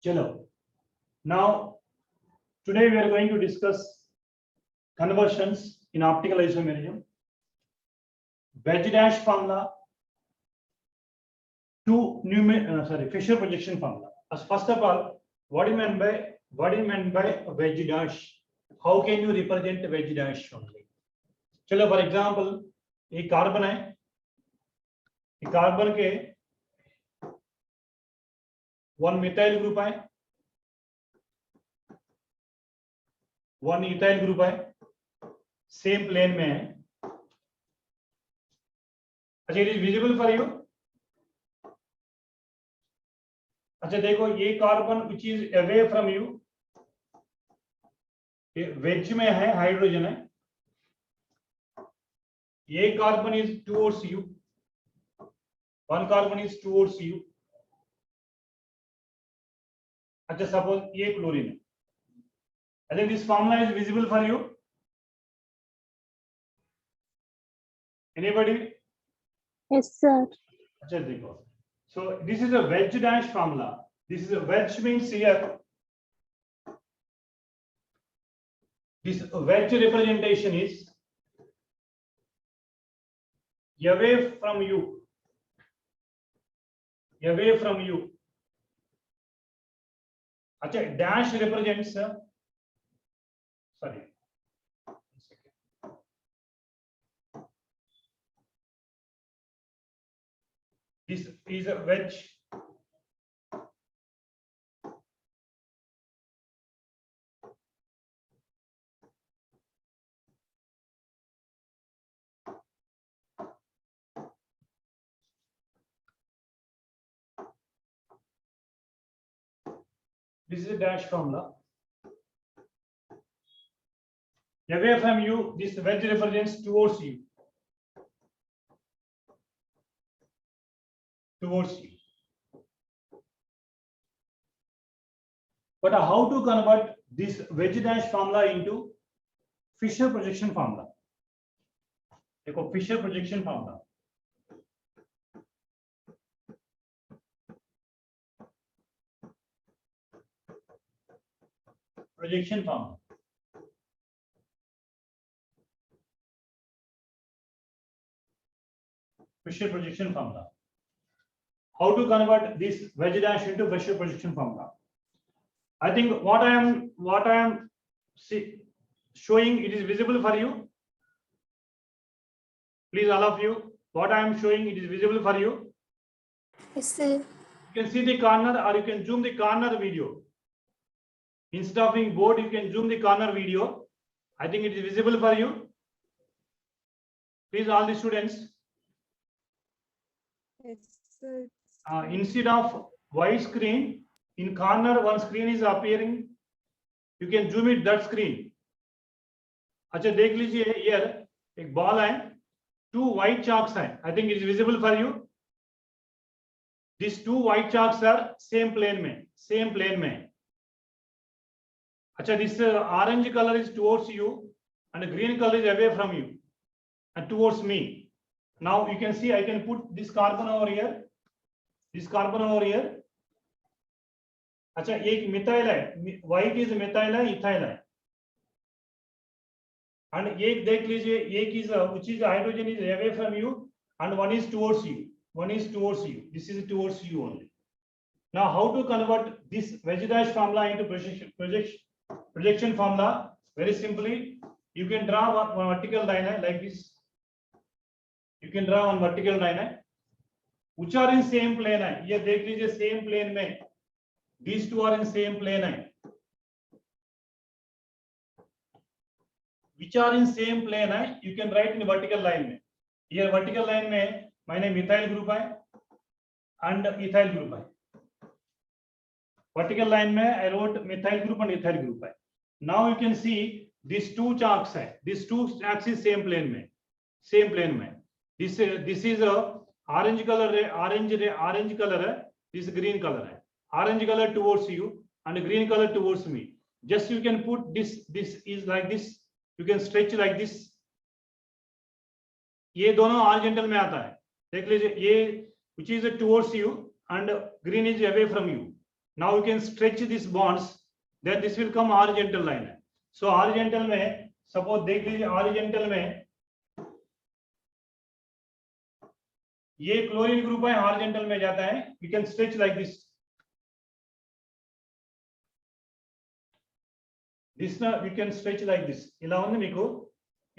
Chalo. Now, today we are going to discuss conversions in optical isomerism, wedge dash formula to Fisher projection formula. As first of all, what do you mean by wedge dash? How can you represent wedge dash only? चलो for example, एक carbon है, एक carbon के one methyl group है, one ethyl group है, same plane में है. अच्छा, it is visible for you. अच्छा देखो, ये carbon which is away from you, wedge में है, हाइड्रोजन है. ये carbon is towards you, one carbon is towards you. अच्छा, सपोज ये क्लोरीन है. I think this formula is visible for you. Anybody? Yes, sir. अच्छा देखो. So this is a wedge dash formula. This is a wedge means here. This wedge representation is away from you. Away from you. अच्छा, dash represents. Sorry. This is a wedge. This is a dash formula. Away from you, this wedge represents towards you. Towards you. But how to convert this wedge dash formula into Fisher projection formula? देखो, Fisher projection formula. Projection formula. Fisher projection formula. How to convert this wedge dash into Fisher projection formula? I think what I am showing, it is visible for you. Please, all of you, what I am showing, it is visible for you. Yes, sir. You can see the corner, or you can zoom the corner video. Instead of being board, you can zoom the corner video. I think it is visible for you. Please, all the students. Yes, sir. Instead of white screen, in corner one screen is appearing. You can zoom it that screen. अच्छा, देख लीजिए, here एक ball है, two white chalks हैं. I think it is visible for you. These two white chalks are same plane में, same plane में. अच्छा, this orange color is towards you and green color is away from you and towards me. Now you can see I can put this carbon over here, this carbon over here. अच्छा, एक methyl है, white is methyl है, ethyl है. And एक देख लीजिए, एक is which is hydrogen is away from you and one is towards you. One is towards you. This is towards you only. Now, how to convert this wedge dash formula into projection formula? Very simply, you can draw one vertical line like this. You can draw one vertical line which are in same plane. ये देख लीजिए, same plane में. These two are in same plane. Which are in same plane you can write in vertical line में. Here vertical line में मैंने methyl group है and ethyl group है. Vertical line में I wrote methyl group and ethyl group है. Now you can see these two chalks है. These two chalks is same plane में, same plane में. This is a orange color है. This green color है. Orange color towards you and green color towards me. Just you can put this is like this. You can stretch like this. ये दोनों horizontal में आता है. देख लीजिए, ये which is towards you and green is away from you. Now you can stretch these bonds, then this will come horizontal line. So horizontal में suppose देख लीजिए horizontal में ये क्लोरीन ग्रुप है, horizontal में जाता है, we can stretch like this. This now we can stretch like this. ఇలా ఉంది మీకు,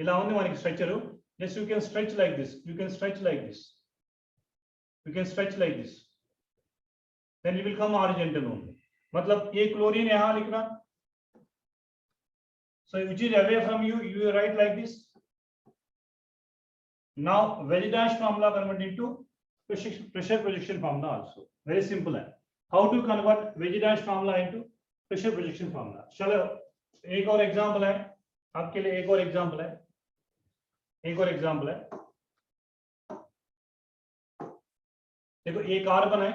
ఇలా ఉంది మనకి structure. Just you can stretch like this. You can stretch like this. You can stretch like this. Then it will come horizontal only. मतलब ये chlorine यहाँ लिखना. So which is away from you, you write like this. Now Vegedash formula convert into pressure projection formula also. Very simple है. How to convert Vegedash formula into pressure projection formula? चलो एक और example है आपके लिए, एक और example है, एक और एग्जांपल है. देखो ये कार्बन है,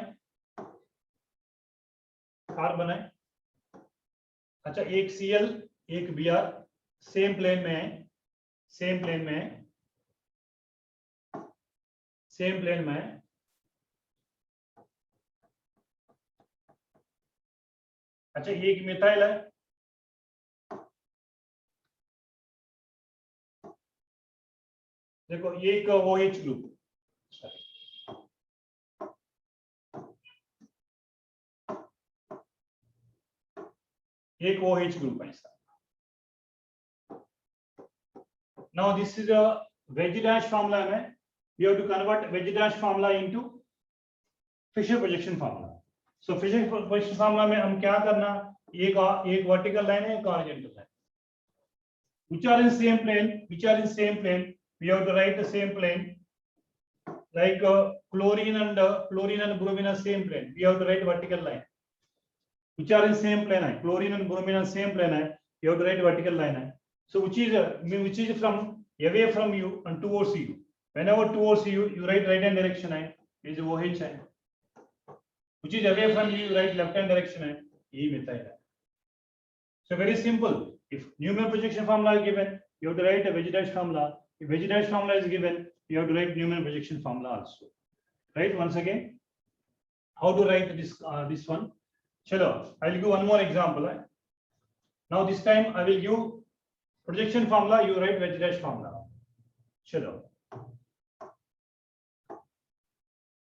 कार्बन है. अच्छा एक Cl एक Br सेम प्लेन में है, सेम प्लेन में है, सेम प्लेन में है. अच्छा एक मिथाइल है, देखो ये एक OH ग्रुप, एक OH ग्रुप है इसका. Now this is a Vegedash formula में we have to convert Vegedash formula into Fisher projection formula. So Fisher projection formula में हम क्या करना, एक vertical line है, एक horizontal line, which are in same plane, which are in same plane. We have to write the same plane, like chlorine and bromine are same plane. We have to write vertical line, which are in same plane है, chlorine and bromine are same plane है. You have to write vertical line है. So which is from away from you and towards you. Whenever towards you, you write right hand direction है, is OH है. Which is away from you, you write left hand direction है, ये methyl है. So very simple. If Newman projection formula is given, you have to write a Vegedash formula. If Vegedash formula is given, you have to write Newman projection formula also. Right? Once again, how to write this one? Chalo, I will give one more example. Now this time I will give projection formula. You write Vegedash formula. चलो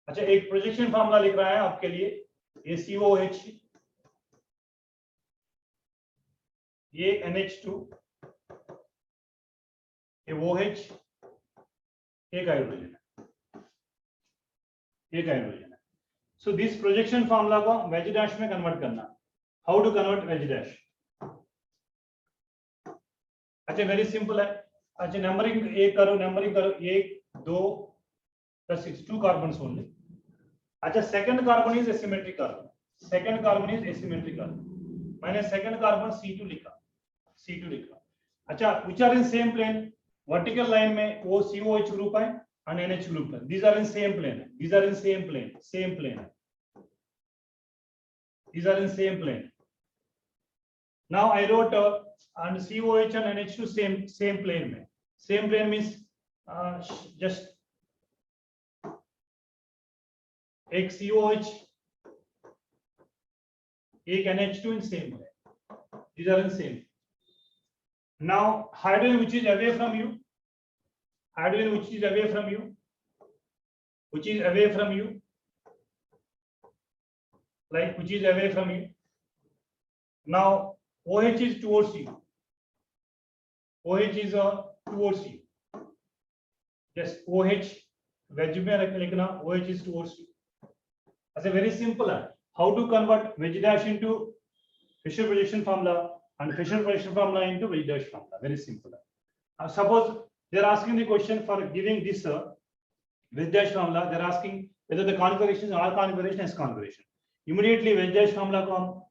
अच्छा एक projection formula लिख रहा है आपके लिए, ये COH, ये NH2, ये OH, एक हाइड्रोजन है, एक हाइड्रोजन है. सो दिस प्रोजेक्शन फार्मूला को वेजिडैश में कन्वर्ट करना. How to convert wedge dash? अच्छा वेरी सिंपल है. अच्छा नंबरिंग एक करो, नंबरिंग करो, 1 2 plus 6 2 carbons only. अच्छा second carbon is asymmetric carbon, second carbon is asymmetric carbon. मैंने सेकंड कार्बन C2 लिखा, C2 लिखा. अच्छा which are in same plane, vertical line में वो COH ग्रुप है और NH ग्रुप है. these are in same plane, these are in same plane, same plane, these are in same plane. Now I wrote and COH and NH2 same plane में. Same plane means just एक COH एक NH2 in same way. These are in same. Now hydrogen which is away from you, hydrogen which is away from you, which is away from you, like which is away from you. Now OH is towards you, OH is towards you. Yes, OH veg में लिखना, OH is towards you. As a very simple, how to convert Vegedash into Fisher projection formula and Fisher projection formula into Vegedash formula. Very simple. Suppose they are asking the question for giving this Vegedash formula, they are asking whether the configuration is R configuration, S configuration. Immediately Vegedash formula को हम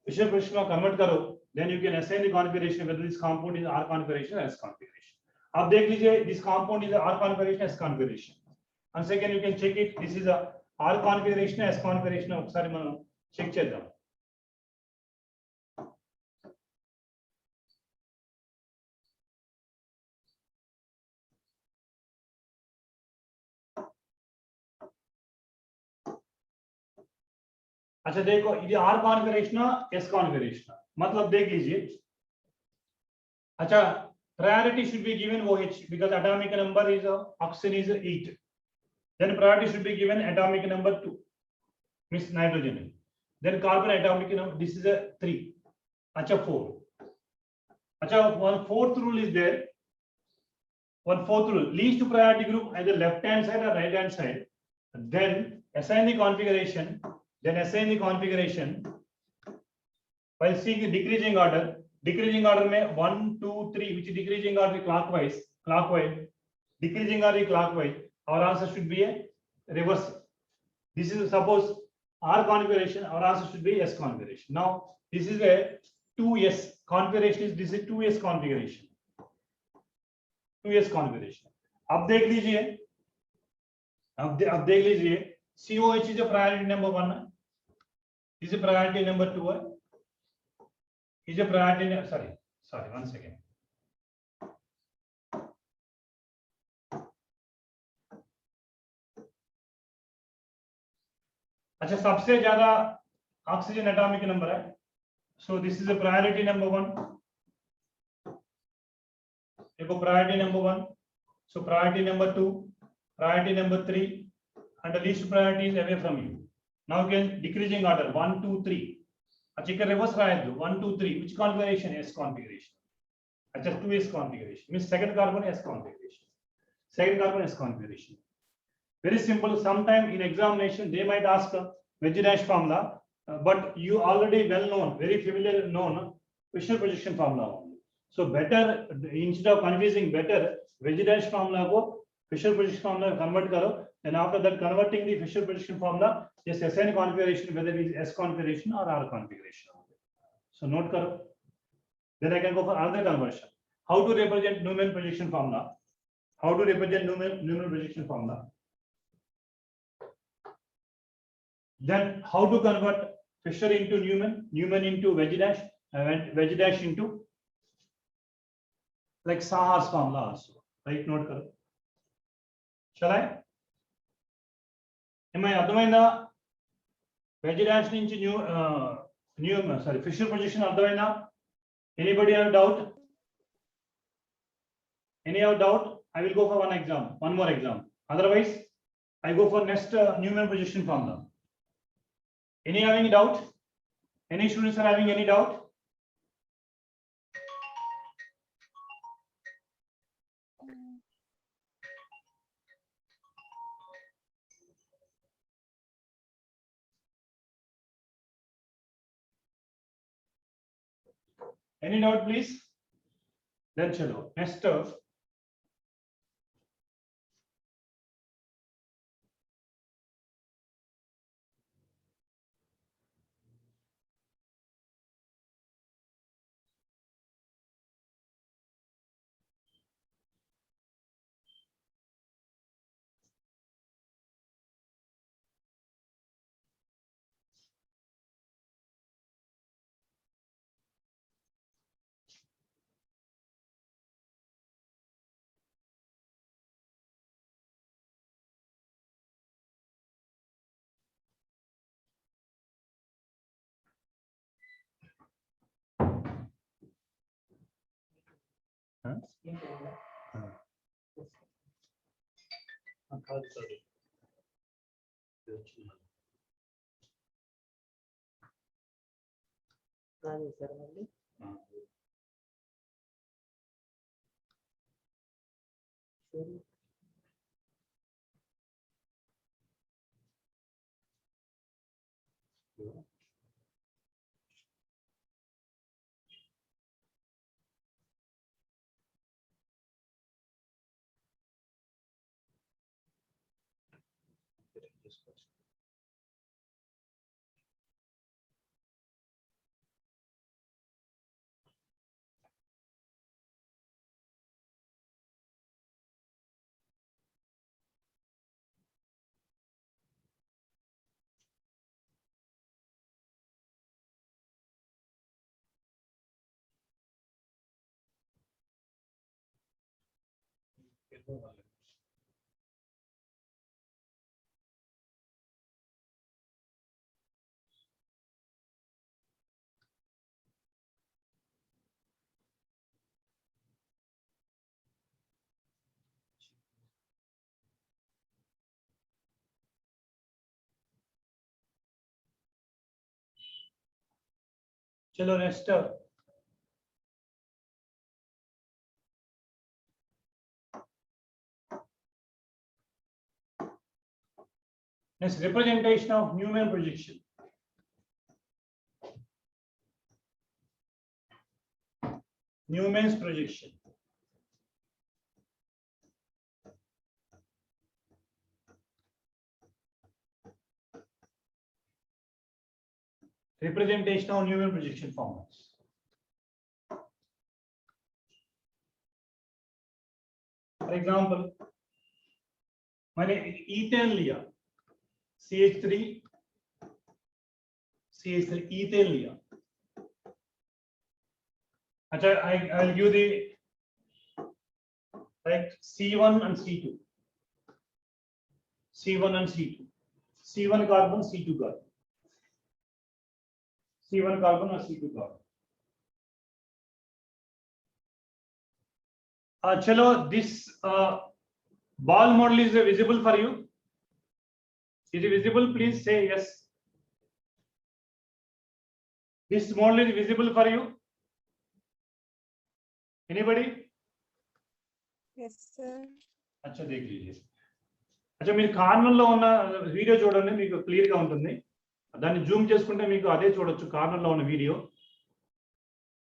Fisher projection में convert करो, then you can assign the configuration whether this compound is R configuration or S configuration. आप देख लीजिए this compound is R configuration, S configuration. And second you can check it, this is a R configuration, S configuration ఒకసారి మనం check చేద్దాం. अच्छा देखो ये are configuration S configuration मतलब देख लीजिए. अच्छा priority should be given OH because atomic number is oxygen is 8. Then priority should be given atomic number 2 means nitrogen. Then carbon atomic number this is a 3. Acha 4. Acha one fourth rule is there. One fourth rule least priority group either left hand side or right hand side. Then assign the configuration. Then assign the configuration while seeing the decreasing order. Decreasing order में 1 2 3 which is decreasing order clockwise decreasing order clockwise. Our answer should be a reverse. This is suppose R configuration, our answer should be S configuration. Now this is a 2S configuration is this is 2S configuration. 2S configuration. अब देख लीजिए अब देख लीजिए COH is a priority number 1 is a priority number 2 is a priority sorry 1 second. अच्छा सबसे ज्यादा oxygen atomic number है. So this is a priority number 1. देखो priority number 1. So priority number 2, priority number 3 and the least priority is away from you. Now again decreasing order 1 2 3. अच्छा के reverse right दो 1 2 3 which configuration? S configuration. अच्छा 2S configuration means second carbon S configuration. Second carbon S configuration. Very simple. Sometime in examination they might ask Veg- formula, but you already well known, very familiar known Fisher projection formula only. So better instead of confusing, better Veg- formula को Fisher projection formula convert करो. Then after that converting the Fisher projection formula, just assign configuration whether it is S configuration or R configuration. So note करो. Then I can go for another conversion. How to represent Newman projection formula? How to represent Newman projection formula? Then how to convert Fisher into Newman, Newman into Veg- and Veg- into like Sahar's formula also. Right? Note karo. Shall I? Am I అర్థమైందా? Veg- నుంచి Fisher projection అర్థమైందా? Anybody have doubt? Any have doubt? I will go for one more exam. Otherwise, I go for next Newman projection formula. Any having doubt? Any students are having any doubt? Any doubt, please? Then chalo. Next. चलो next representation of Newman projection. Newman's projection. Representation of Newman projection formulas. For example, मैंने ethane लिया, CH3 ethane लिया. अच्छा, I'll give the like C1 and C2. C1 and C2. C1 carbon, C2 carbon. C1 carbon or C2 carbon. Chalo, this ball model is visible for you. Is it visible? Please say yes. This model is visible for you. Anybody? Yes, sir. अच्छा देख लीजिए. अच्छा మీరు corner లో ఉన్న video చూడండి, మీకు clear గా ఉంటుంది. దాన్ని జూమ్ చేసుకుంటే మీకు అదే చూడొచ్చు కార్నర్ లో ఉన్న వీడియో.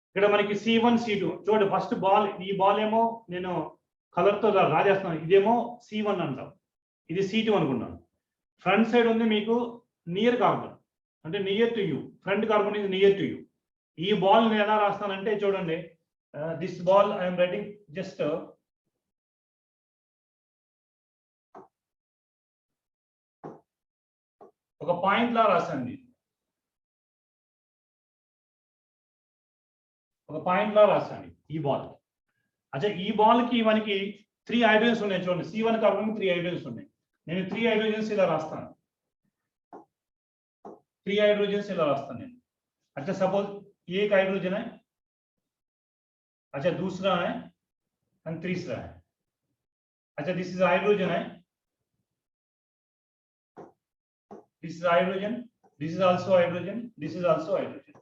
ఇక్కడ మనకి C1 C2 చూడండి. ఫస్ట్ బాల్, ఈ బాల్ ఏమో నేను కలర్ తో రాజేస్తున్నాను, ఇదేమో C1 అంటాం, ఇది C2 అనుకున్నాను. ఫ్రంట్ సైడ్ ఉంది మీకు నియర్ కార్బన్, అంటే near to you. Front carbon is near to you. ఈ బాల్ నేను ఎలా రాస్తానంటే చూడండి, this ball I'm writing just ఒక పాయింట్ లా రాసండి, ఒక పాయింట్ లా రాసండి ఈ బాల్. అచ్చా, ఈ బాల్ కి మనకి 3 హైడ్రోజన్స్ ఉన్నాయి చూడండి. C1 కార్బన్ 3 హైడ్రోజన్స్ ఉన్నాయి. నేను 3 హైడ్రోజన్స్ ఇలా రాస్తాను, 3 హైడ్రోజన్స్ ఇలా రాస్తాను నేను. अच्छा सपोज ये एक हाइड्रोजन है, अच्छा दूसरा है एंड तीसरा है. अच्छा दिस इज हाइड्रोजन है, this is hydrogen, this is also hydrogen, this is also hydrogen,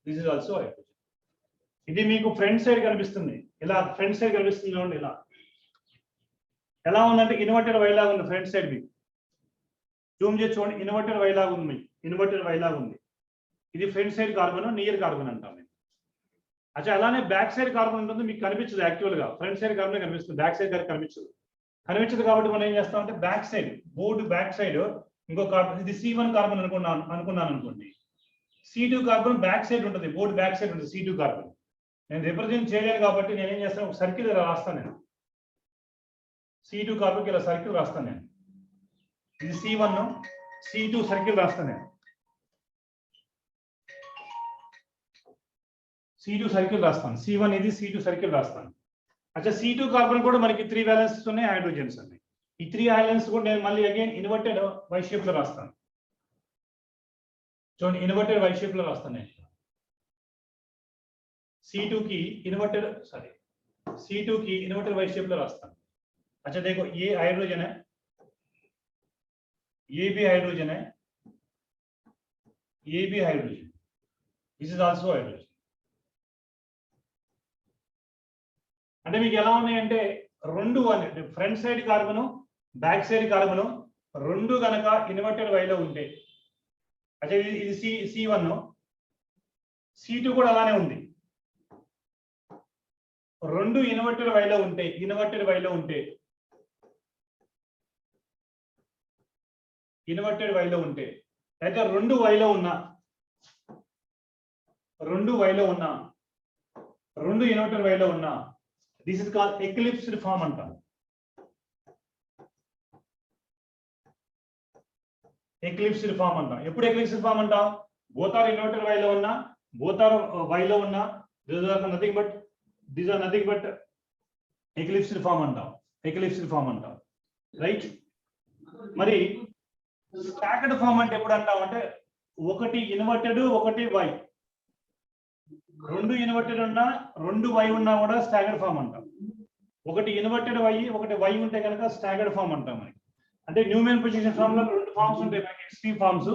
this is also hydrogen. ఇది మీకు ఫ్రంట్ సైడ్ కనిపిస్తుంది, ఇలా ఫ్రంట్ సైడ్ కనిపిస్తుంది చూడండి. ఇలా ఎలా ఉందంటే ఇన్వర్టెడ్ వై లాగా ఉంది ఫ్రంట్ సైడ్. మీకు జూమ్ చేసి చూడండి, ఇన్వర్టెడ్ వై లాగా ఉంది, ఇన్వర్టెడ్ వై లాగా ఉంది. ఇది front side carbon, near carbon అంటాం మేము. అచ్చా, అలానే బ్యాక్ సైడ్ కార్బన్ ఉంటుంది, మీకు కనిపించదు యాక్చువల్ గా. ఫ్రంట్ సైడ్ కార్బన్ కనిపిస్తుంది, బ్యాక్ సైడ్ కనిపించదు. కాబట్టి మనం ఏం చేస్తామంటే back side, board back side ఇంకో కార్బన్, ఇది C1 కార్బన్ అనుకున్నాను అనుకోండి. C2 కార్బన్ బ్యాక్ సైడ్ ఉంటుంది, బోర్డు బ్యాక్ సైడ్ ఉంటుంది C2 కార్బన్. నేను రిప్రజెంట్ చేయలేను కాబట్టి నేనేం చేస్తాను, ఒక సర్కిల్ ఇలా రాస్తాను నేను. C2 కార్బన్కి ఇలా సర్కిల్ రాస్తాను నేను. ఇది C1, C2 సర్కిల్ రాస్తాను నేను. C2 సర్కిల్ రాస్తాను. C1 ఇది, C2 సర్కిల్ రాస్తాను. అచ్చా, C2 కార్బన్ కూడా మనకి 3 బ్యాలెన్సెస్ ఉన్నాయి, హైడ్రోజన్స్ ఉన్నాయి. ఈ 3 హైడ్రోజన్స్ కూడా నేను మళ్ళీ అగైన్ ఇన్వర్టెడ్ వై షేప్ లో రాస్తాను. చూడండి, ఇన్వర్టెడ్ వై షేప్ లో రాస్తాను నేను. C2 की इन्वर्टेड वाई शेप లో రాస్తాను. अच्छा देखो, ये हाइड्रोजन है, ये भी हाइड्रोजन है, ये भी hydrogen, this is also hydrogen. అంటే మీకు ఎలా ఉన్నాయంటే రెండు front side carbon, back side carbon రెండు గనక ఇన్వర్టెడ్ వైలో ఉంటే, అంటే ఇది C1, C2 కూడా అలానే ఉంది. రెండు ఇన్వర్టెడ్ వైలో ఉంటే అయితే రెండు వైలో ఉన్న రెండు ఇన్వర్టెడ్ వైలో ఉన్న this is called eclipsed form అంటాం. ఎక్లిప్స్డ్ ఫామ్ అంటాం. ఎప్పుడు ఎక్లిప్స్డ్ ఫామ్ అంటాం? బోత్ ఆర్ ఇన్వర్టెడ్ వైలో ఉన్న, these are nothing but eclipsed form అంటాం. రైట్? మరి స్టాక్డ్ ఫామ్ అంటే ఎప్పుడు అంటాం అంటే, ఒకటి ఇన్వర్టెడ్ ఒకటి వై, రెండు ఇన్వర్టెడ్ ఉన్నా రెండు వై ఉన్నా కూడా స్టాగర్డ్ ఫామ్ అంటాం. ఒకటి ఇన్వర్టెడ్ వై ఒకటి వై ఉంటే కనుక స్టాగర్డ్ ఫామ్ అంటాం. మనకి అంటే న్యూమెన్ పొజిషన్ ఫామ్ లో రెండు ఫార్మ్స్ ఉంటాయి మనకి, ఎక్స్ట్రీమ్ ఫార్మ్స్.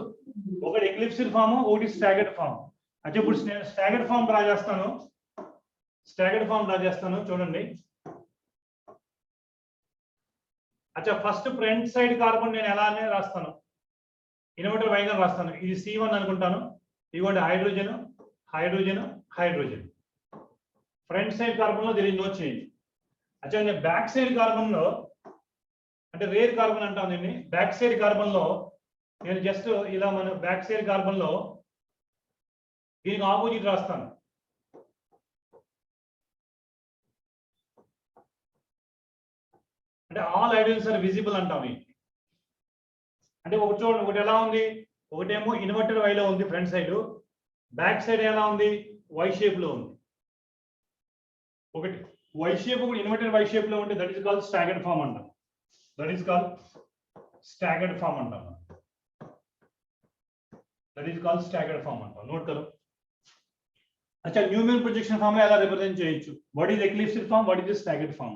ఒకటి ఎక్లిప్స్డ్ ఫామ్, ఒకటి స్టాగర్డ్ ఫామ్. అంటే ఇప్పుడు నేను స్టాగర్డ్ ఫామ్ డ్రా చేస్తాను. చూడండి. అచ్చా ఫస్ట్ ఫ్రంట్ సైడ్ కార్బన్ నేను ఎలా అనేది రాస్తాను, ఇన్వర్టర్ వైగా రాస్తాను. ఇది C1 అనుకుంటాను. ఇదిగోండి hydrogen, hydrogen, hydrogen. Front side carbon లో దీని నో చేంజ్. అచ్చా నేను బ్యాక్ సైడ్ కార్బన్ లో, అంటే రేర్ కార్బన్ అంటాం దీన్ని, బ్యాక్ సైడ్ కార్బన్ లో నేను జస్ట్ ఇలా మన బ్యాక్ సైడ్ కార్బన్ లో దీనికి ఆపోజిట్ రాస్తాను. అంటే ఆల్ హైడ్రోజన్స్ ఆర్ విజిబుల్ అంటాం. అంటే ఒక చూడండి, ఒకటి ఎలా ఉంది, ఒకటేమో ఇన్వర్టెడ్ వైలో ఉంది ఫ్రంట్ సైడ్, బ్యాక్ సైడ్ ఎలా ఉంది, వై షేప్ లో ఉంది. ఒకటి వై షేప్, ఒకటి ఇన్వర్టెడ్ వై షేప్ లో ఉంటే that is called staggered form అంటాం. That is called staggered form అంటాం. నోట్ కरो. अच्छा न्यूमेन प्रोजेक्शन फॉर्म में ఎలా రిప్రజెంట్ చేయొచ్చు, what is eclipsed form, what is staggered form.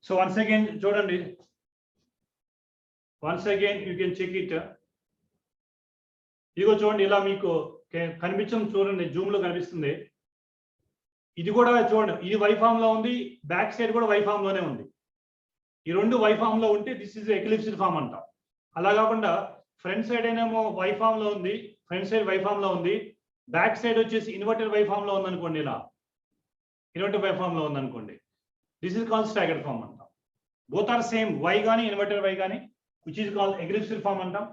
So once again చూడండి, once again you can check it. ఇదిగో చూడండి, ఇలా మీకు కనిపించడం చూడండి, జూమ్ లో కనిపిస్తుంది. ఇది కూడా చూడండి, ఇది వై ఫామ్ లో ఉంది, బ్యాక్ సైడ్ కూడా వై ఫామ్ లోనే ఉంది. ఈ రెండు వై ఫామ్ లో ఉంటే దిస్ ఇస్ ఎక్లిప్స్డ్ ఫామ్ అంటాం. అలా కాకుండా ఫ్రంట్ సైడ్ ఏమో వై ఫామ్ లో ఉంది, ఫ్రంట్ సైడ్ వై ఫామ్ లో ఉంది, బ్యాక్ సైడ్ వచ్చేసి ఇన్వర్టెడ్ వై ఫామ్ లో ఉందనుకోండి, ఇలా ఇన్వర్టెడ్ వై ఫామ్ లో ఉందనుకోండి, this is called staggered form అంటాం. బోత్ ఆర్ సేమ్, వై గానీ ఇన్వర్టెడ్ వై గానీ, which is called eclipsed form అంటాం.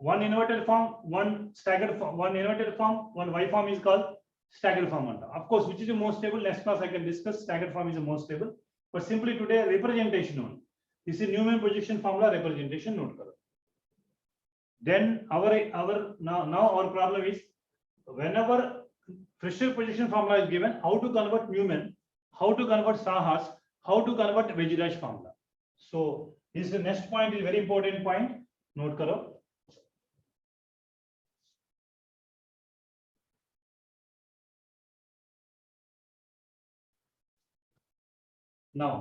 One inverted form, one staggered form, one inverted form, one Y form is called staggered form అంటాం. Of course, which is the most stable, next class I can discuss. Staggered form is the most stable, but simply today representation only. This is Newman projection formula representation, note karo. Then now our problem is, whenever Fisher projection formula is given, how to convert Newman, how to convert Sahas, how to convert Weierstrass formula. So this is the next point, is very important point, note karo. Now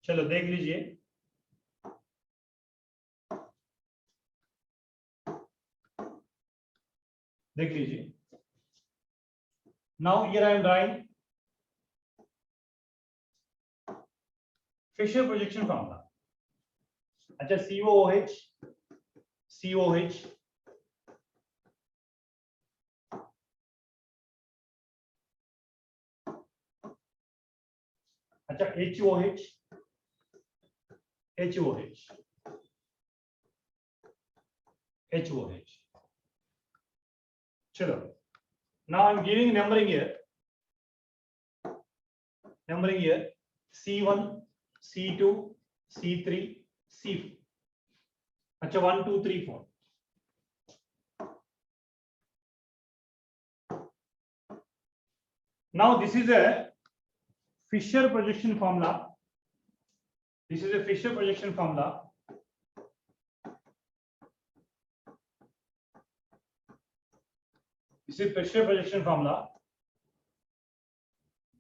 चलो देख लीजिए, now here I am drawing Fisher projection formula. अच्छा COOH, अच्छा HOH, चलो now I am giving numbering here C1, C2, C3, C4. अच्छा 1 2 3 4. Now this is a Fisher projection formula. This is a Fisher projection formula. This is Fisher projection formula.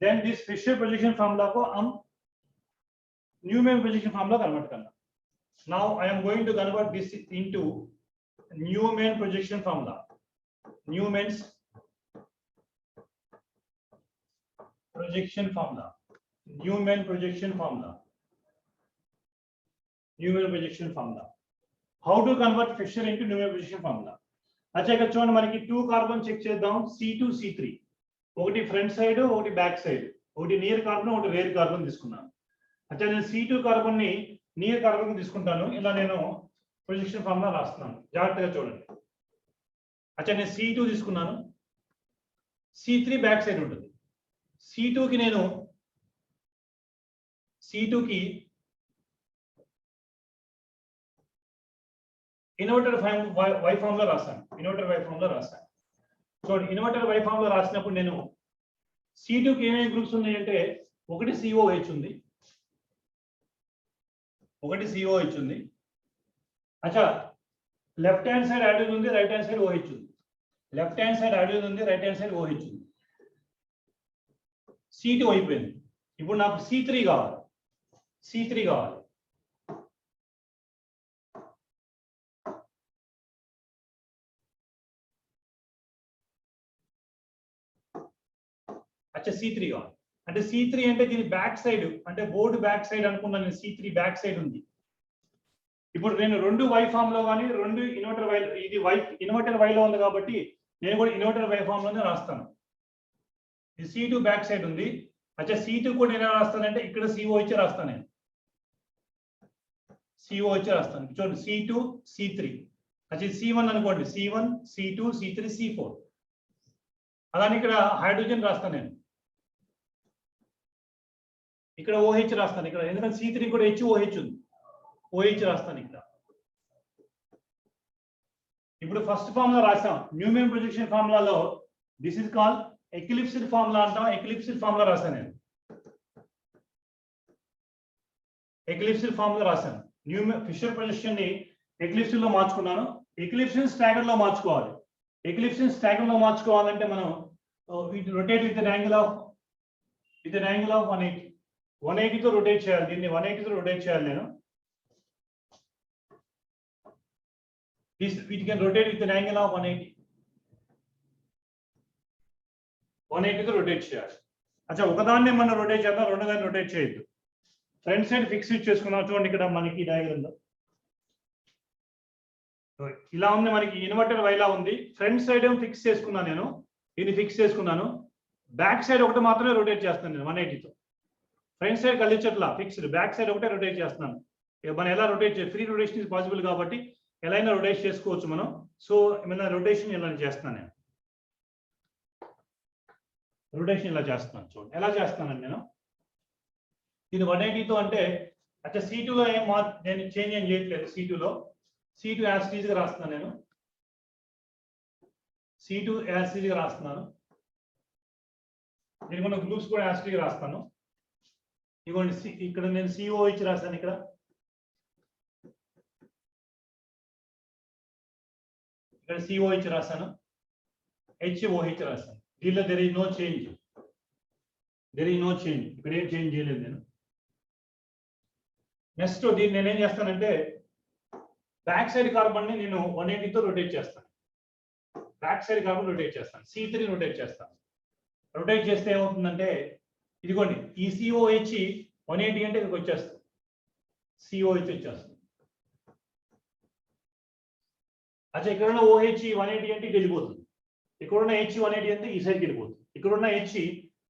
Then this Fisher projection formula को हम Newman projection formula convert करना. Now I am going to convert this into Newman projection formula. Newman's projection formula. Newman projection formula. How to convert Fisher into Newman projection formula? अच्छा ఇక్కడ చూడండి, మనకి 2 carbon check చేద్దాం, C2 C3. ఒకటి front side, ఒకటి back side, ఒకటి near carbon, ఒకటి rare carbon తీసుకున్నాను. अच्छा నేను C2 కార్బన్ ని నియర్ కార్బన్ తీసుకుంటాను. ఇలా నేను ప్రొజెక్షన్ ఫార్ములా రాస్తున్నాను, జాగ్రత్తగా చూడండి. अच्छा నేను C2 తీసుకున్నాను, C3 బ్యాక్ సైడ్ ఉంటుంది. C2 కి ఇన్వర్టర్ వై ఫామ్ లో రాస్తాను. చూడండి, ఇన్వర్టర్ వై ఫామ్ లో రాసినప్పుడు నేను C2 కి ఏమేమి గ్రూప్స్ ఉన్నాయంటే, ఒకటి COH ఉంది. అచ్చా లెఫ్ట్ హ్యాండ్ సైడ్ హైడ్రోజన్ ఉంది, రైట్ హ్యాండ్ సైడ్ OH ఉంది. C2 అయిపోయింది. ఇప్పుడు నాకు C3 కావాలి. అచ్చా C3 కావాలి. అంటే C3 అంటే దీని బ్యాక్ సైడ్, అంటే బోర్డు బ్యాక్ సైడ్ అనుకున్నాను నేను. C3 బ్యాక్ సైడ్ ఉంది. ఇప్పుడు నేను రెండు వై ఫామ్ లో కానీ రెండు ఇన్వర్టర్ వై, ఇది వై ఇన్వర్టర్ వైలో ఉంది కాబట్టి నేను కూడా ఇన్వర్టర్ వై ఫామ్ లోనే రాస్తాను. ఇది C2 బ్యాక్ సైడ్ ఉంది. అచ్చా C2 కూడా నేను రాస్తానంటే ఇక్కడ CO ఇచ్చి రాస్తాను నేను. CO ఇచ్చి రాస్తాను. చూడండి C2 C3. అచ్చా C1 అనుకోండి, C1 C2 C3 C4. అలానే ఇక్కడ హైడ్రోజన్ రాస్తాను నేను. ఇక్కడ OH రాస్తాను ఇక్కడ, ఎందుకంటే C3 కూడా HOH ఉంది. OH రాస్తాను ఇక్కడ. ఇప్పుడు ఫస్ట్ ఫార్ములా రాసాం, న్యూమెన్ ప్రొజెక్షన్ ఫార్ములాలో this is call eclipsed formula అంటాం. ఎక్లిప్స్డ్ ఫార్ములా రాశాను నేను. ఎక్లిప్స్డ్ ఫార్ములా రాశాను. ఫిషర్ ప్రొజెక్షన్ ని ఎక్లిప్స్డ్ లో మార్చుకున్నాను. ఎక్లిప్స్ స్టాగర్ లో మార్చుకోవాలి. ఎక్లిప్స్ స్టాగర్ లో మార్చుకోవాలంటే మనం రొటేట్ విత్ యాంగిల్ ఆఫ్ 180. 180 తో రొటేట్ చేయాలి. దీన్ని 180 తో రొటేట్ చేయాలి నేను. We can rotate with an angle of 180. 180 తో రొటేట్ చేయాలి. అచ్చా ఒకదాన్ని మనం రొటేట్ చేద్దాం, రెండోదాన్ని రొటేట్ చేయొద్దు. ఫ్రంట్ సైడ్ ఫిక్స్ చేసుకున్నాం. చూడండి ఇక్కడ మనకి డయాగ్రామ్ లో ఇలా ఉంది. మనకి ఇన్వర్టర్ వైలా ఉంది. ఫ్రంట్ సైడ్ ఏమో ఫిక్స్ చేసుకున్నాను నేను, దీన్ని ఫిక్స్ చేసుకున్నాను. బ్యాక్ సైడ్ ఒకటి మాత్రమే రొటేట్ చేస్తాను నేను 180 తో. ఫ్రంట్ సైడ్ కలిచట్లా ఫిక్స్డ్, బ్యాక్ సైడ్ ఒకటే రొటేట్ చేస్తున్నాను. మనం ఎలా రొటేట్ చేయాలి, ఫ్రీ రొటేషన్ ఇస్ పాసిబుల్ కాబట్టి ఎలా అయినా రొటేట్ చేసుకోవచ్చు మనం. సో ఏమైనా రొటేషన్ ఇలా చేస్తాను నేను. రొటేషన్ ఇలా చేస్తున్నాను. చూడండి ఎలా చేస్తానండి నేను. ఇది 180 తో అంటే అచ్చా C2 లో ఏం నేను చేంజ్ ఏం చేయట్లేదు. C2 యాజ్ ఇట్ ఈజ్ గా రాస్తున్నాను నేను. C2 యాజ్ ఇట్ ఈజ్ గా రాస్తున్నాను. దీనికి ఉన్న గ్రూప్స్ కూడా యాజ్ ఇట్ ఈజ్ గా రాస్తాను. ఇదిగోండి ఇక్కడ నేను COH రాస్తాను. ఇక్కడ COH రాశాను, HOH రాశాను. దీనిలో దెర్ ఈజ్ నో చేంజ్. ఇక్కడ ఏం చేంజ్ చేయలేదు నేను. నెక్స్ట్ దీన్ని నేనేం చేస్తానంటే బ్యాక్ సైడ్ కార్బన్ ని నేను 180 తో రొటేట్ చేస్తాను. బ్యాక్ సైడ్ కార్బన్ రొటేట్ చేస్తాను. C3 రొటేట్ చేస్తాను. రొటేట్ చేస్తే ఏమవుతుందంటే ఇదిగోండి ఈ COH 180 అంటే ఇక్కడికి వచ్చేస్తుంది. COH వచ్చేస్తుంది. అచ్చా ఇక్కడ ఉన్న OH 180 అంటే ఇటు వెళ్ళిపోతుంది. ఇక్కడ ఉన్న H 180 అంటే ఈ సైడ్కి వెళ్ళిపోతుంది. ఇక్కడ ఉన్న H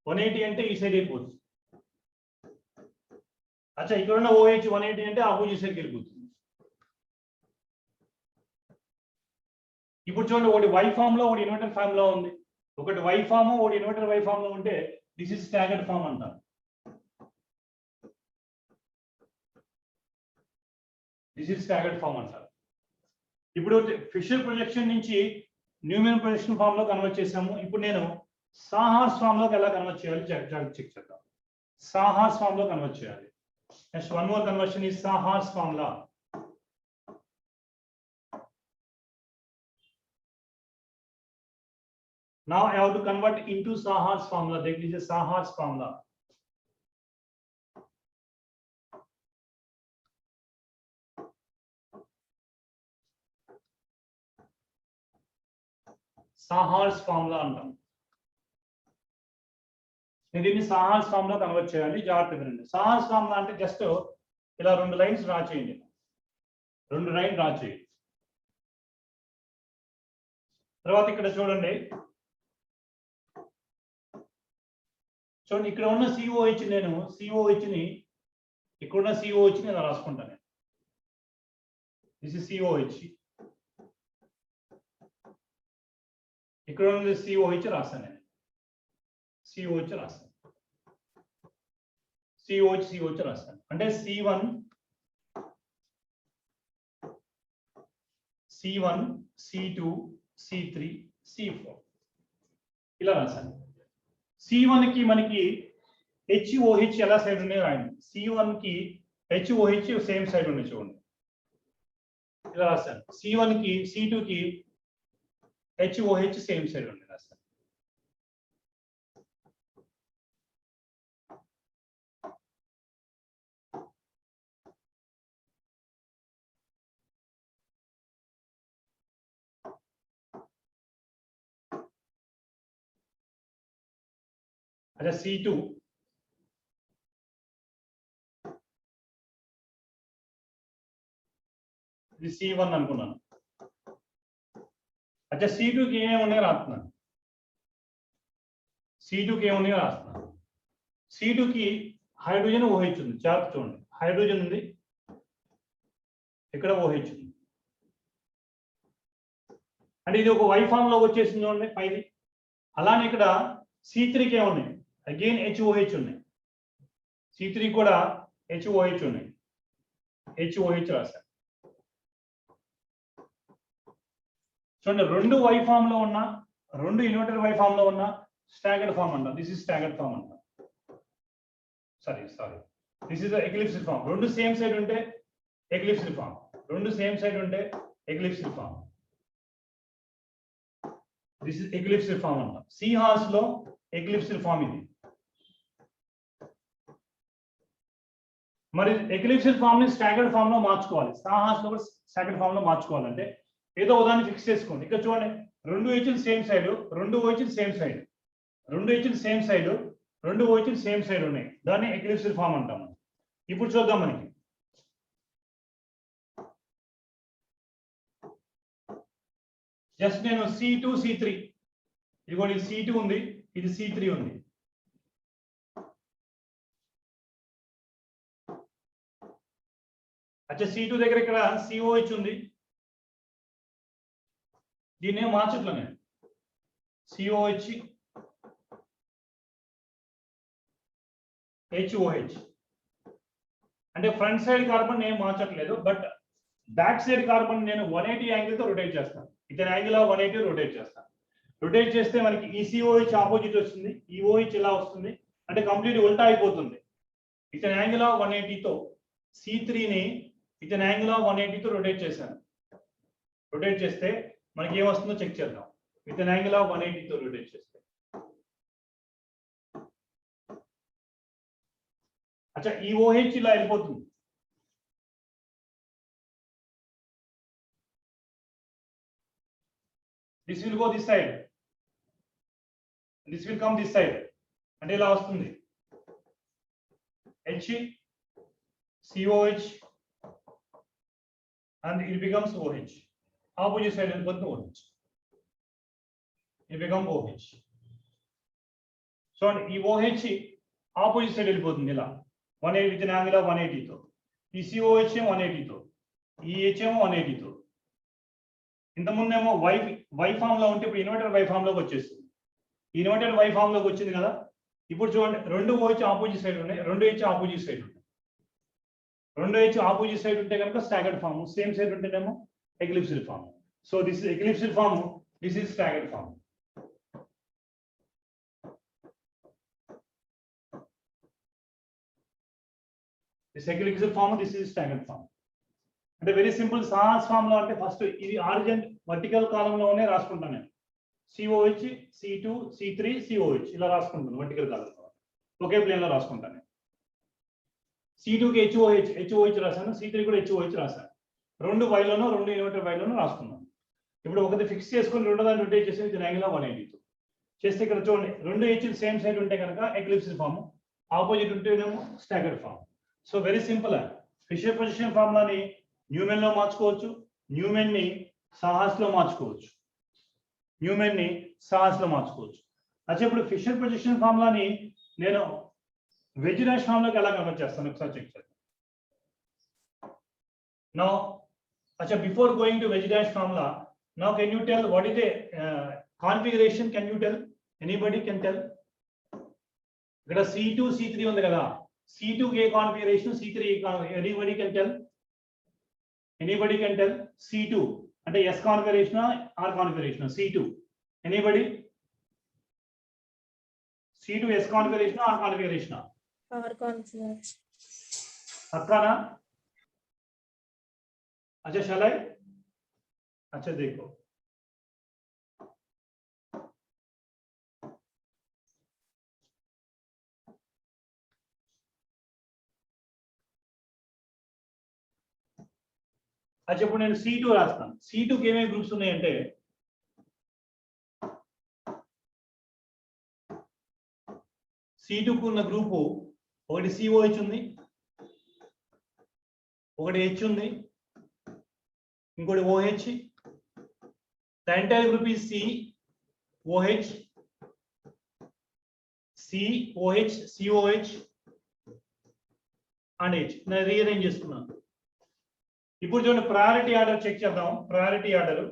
180 అంటే ఈ సైడ్ వెళ్ళిపోతుంది. అచ్చా ఇక్కడ ఉన్న OH 180 అంటే ఆపోజిట్ సైడ్కి వెళ్ళిపోతుంది. ఇప్పుడు చూడండి, ఒకటి వై ఫామ్ లో ఒకటి ఇన్వర్టర్ ఫామ్ లో ఉంది. ఒకటి వై ఫామ్ ఒకటి ఇన్వర్టర్ వై ఫామ్ లో ఉంటే దిస్ ఇస్ స్టాగర్డ్ ఫామ్ అంటారు. ఇప్పుడు ఫిషర్ ప్రొజెక్షన్ నుంచి న్యూమెన్ ప్రొజెక్షన్ ఫామ్ లో కన్వర్ట్ చేసాము. ఇప్పుడు నేను సాహార్స్ ఫామ్ లోకి ఎలా కన్వర్ట్ చేయాలి చెక్ చేద్దాం. సాహార్స్ ఫామ్ లో కన్వర్ట్ చేయాలి. నెక్స్ట్ వన్ మోర్ కన్వర్షన్ ఈ సాహార్స్ formula. Now I have to convert into Sahar's formula. This is a Sahar's formula. Sahar's formula అంటాం. దీన్ని Sahar's formula కన్వర్ట్ చేయాలి. జాగ్రత్తగా వినండి. Sahar's formula అంటే జస్ట్ ఇలా రెండు లైన్స్ డ్రా చేయండి. రెండు లైన్ డ్రా చేయండి. తర్వాత ఇక్కడ చూడండి, ఇక్కడ ఉన్న COH నేను COH ని ఇక్కడున్న COH ని రాసుకుంటాను. This is COH. ఇక్కడ ఉన్న COH రాస్తాను నేను. COH రాస్తాను. COH రాస్తాను. అంటే C1 C2 C3 C4 ఇలా రాశాను. C1 కి మనకి HOH ఎలా సైడ్ ఉన్నాయి రాయండి. C1 కి HOH సేమ్ సైడ్ ఉన్నాయి చూడండి. ఇలా రాశాను. C1 కి C2 కి HOH సేమ్ సైడ్ ఉంది రాశాను. अच्छा C2 ఇది C1 అనుకున్నాను. अच्छा C2 కి ఏమేమి ఉన్నాయో రాస్తున్నాను. C2 కి ఏమున్నాయో రాస్తున్నాను. C2 కి హైడ్రోజన్ OH ఉంది. జాగ్రత్త చూడండి, హైడ్రోజన్ ఉంది, ఇక్కడ OH ఉంది. అంటే ఇది ఒక Y ఫామ్ లో వచ్చేసింది చూడండి పైది. అలానే ఇక్కడ C3 కి ఏమున్నాయి, అగైన్ HOH ఉన్నాయి. C3 కూడా HOH ఉన్నాయి. HOH రాశారు. చూడండి, రెండు Y ఫామ్ లో ఉన్న, రెండు ఇన్వర్టెడ్ Y ఫామ్ లో ఉన్న స్టాగర్డ్ ఫామ్ అంట. దిస్ ఇస్ స్టాగర్డ్ ఫామ్ అంట. Sorry this is eclipsed form. రెండు సేమ్ సైడ్ ఉంటే ఎక్లిప్స్డ్ ఫామ్, రెండు సేమ్ సైడ్ ఉంటే eclipsed form. This is eclipsed form అంట. సి హార్స్ లో ఎక్లిప్స్డ్ ఫామ్ ఇది. మరి ఎక్లిప్స్డ్ ఫామ్ ని స్టాగర్డ్ ఫామ్ లో మార్చుకోవాలి. సాహాస్ లో కూడా స్టాగర్డ్ ఫామ్ లో మార్చుకోవాలంటే ఏదో ఉదాహరణ ఫిక్స్ చేసుకోండి. ఇక్కడ చూడండి, రెండు హెచ్లు సేమ్ సైడ్, రెండు ఓహెచ్లు సేమ్ సైడ్, రెండు హెచ్లు సేమ్ సైడ్, రెండు ఓహెచ్లు సేమ్ సైడ్ ఉన్నాయి. దాన్ని ఎక్లిప్స్డ్ ఫామ్ అంటాం. ఇప్పుడు చూద్దాం, మనకి జస్ట్ నేను C2 C3, ఇదిగోండి C2 ఉంది, ఇది C3 ఉంది. అచ్చా C2 దగ్గర ఇక్కడ COH ఉంది, దీన్ని మార్చట్లే నేను. COH HOH అంటే ఫ్రంట్ సైడ్ కార్బన్ నేను మార్చట్లేదు, బట్ బ్యాక్ సైడ్ కార్బన్ నేను 180 యాంగిల్ తో రొటేట్ చేస్తాను. ఇతని యాంగిల్ 180 రొటేట్ చేస్తాను. రొటేట్ చేస్తే మనకి ఈ COH ఆపోజిట్ వస్తుంది, ఈ OH ఇలా వస్తుంది, అంటే కంప్లీట్ ఉల్టా అయిపోతుంది. ఇతని యాంగిల్ 180 తో C3 ని ఇతని యాంగిల్ 180 తో రొటేట్ చేశాను. రొటేట్ చేస్తే మనకి ఏమొస్తుందో చెక్ చేద్దాం. విత్ యాంగిల్ 180 తో రొటేట్ చేస్తే, అచ్చా ఈ OH ఇలా వెళ్ళిపోతుంది. This will go this side, this will come this side, అంటే ఇలా వస్తుంది. H COH and it becomes OH. Opposite side వెళ్ళిపోతుంది OH. It become OH. So ఈ OH ఆపోజిట్ సైడ్ వెళ్ళిపోతుంది ఇలా 180 విత్ యాంగిల్ 180 తో. ఈ COH 180 తో, ఈ H 180 తో. ఇంతకుముందేమో Y ఫామ్ లో ఉంటే ఇప్పుడు ఇన్వర్టెడ్ Y ఫామ్ లోకి వచ్చేస్తుంది. ఇన్వర్టెడ్ Y ఫామ్ లోకి వచ్చింది కదా. ఇప్పుడు చూడండి, రెండు OH ఆపోజిట్ సైడ్ ఉన్నాయి, రెండు H ఆపోజిట్ సైడ్ ఉన్నాయి. రెండు H ఆపోజిట్ సైడ్ ఉంటే కనుక స్టాగర్డ్ ఫామ్, సేమ్ సైడ్ ఉంటేనేమో eclipsed form. So this is eclipsed form, this is staggered form. This eclipsed form, this is staggered form. అంటే very simple. సాహాస్ form లో అంటే first ఇది ఆరిజిన్ వర్టికల్ కాలమ్ లోనే రాసుకుంటాను నేను. COH C2 C3 COH ఇలా రాసుకుంటాను వర్టికల్ కాలమ్ లో, ఒకే ప్లేన్ లో రాసుకుంటాను నేను. C2 కి HOH రాశాను, C3 కూడా HOH రాశాను. రెండు వైలోనూ, రెండు ఇన్వర్టర్ వైలోనూ రాసుకున్నాను. ఇప్పుడు ఒకటి ఫిక్స్ చేసుకుని రెండో దాన్ని రొటేట్ చేసి ఇది యాంగిల్ 180 చేస్తే ఇక్కడ చూడండి, రెండు హెచ్లు సేమ్ సైడ్ ఉంటే కనుక ఎక్లిప్స్డ్ ఫామ్, ఆపోజిట్ ఉంటేనేమో staggered form. So very simple. Fischer position ఫార్ములాని న్యూమెన్ లో మార్చుకోవచ్చు, న్యూమెన్ ని సాహాస్ లో మార్చుకోవచ్చు, న్యూమెన్ ని సాహాస్ లో మార్చుకోవచ్చు. అచ్చా ఇప్పుడు ఫిషర్ పొజిషన్ ఫార్ములాని నేను వెజ్ డాష్ ఫామ్ లోకి ఎలా కన్వర్ట్ చేస్తాను ఒకసారి చెక్ చేద్దాం. నౌ అచ్చా before going to wedge dash formula, now can you tell what is the configuration? Can you tell? Anybody can tell? ఇక్కడ C2 C3 ఉంది కదా, C2 కి ఏ configuration, C3 anybody can tell? Anybody can tell? C2 అంటే S configuration R configuration? C2 anybody? C2 S configuration R configuration? R configuration. पक्का? अच्छा shall I? अच्छा देखो, अच्छा ఇప్పుడు నేను C2 రాస్తాను. C2 కి ఏమేమి గ్రూప్స్ ఉన్నాయంటే C2 కు ఉన్న గ్రూపు ఒకటి COH ఉంది, ఒకటి H ఉంది, ఇంకోటి OH. The entire group is COH, COH, COH and H. నేను రీఅరేంజ్ చేసుకున్నాను. ఇప్పుడు చూడండి ప్రయారిటీ ఆర్డర్ చెక్ చేద్దాం. ప్రయారిటీ ఆర్డర్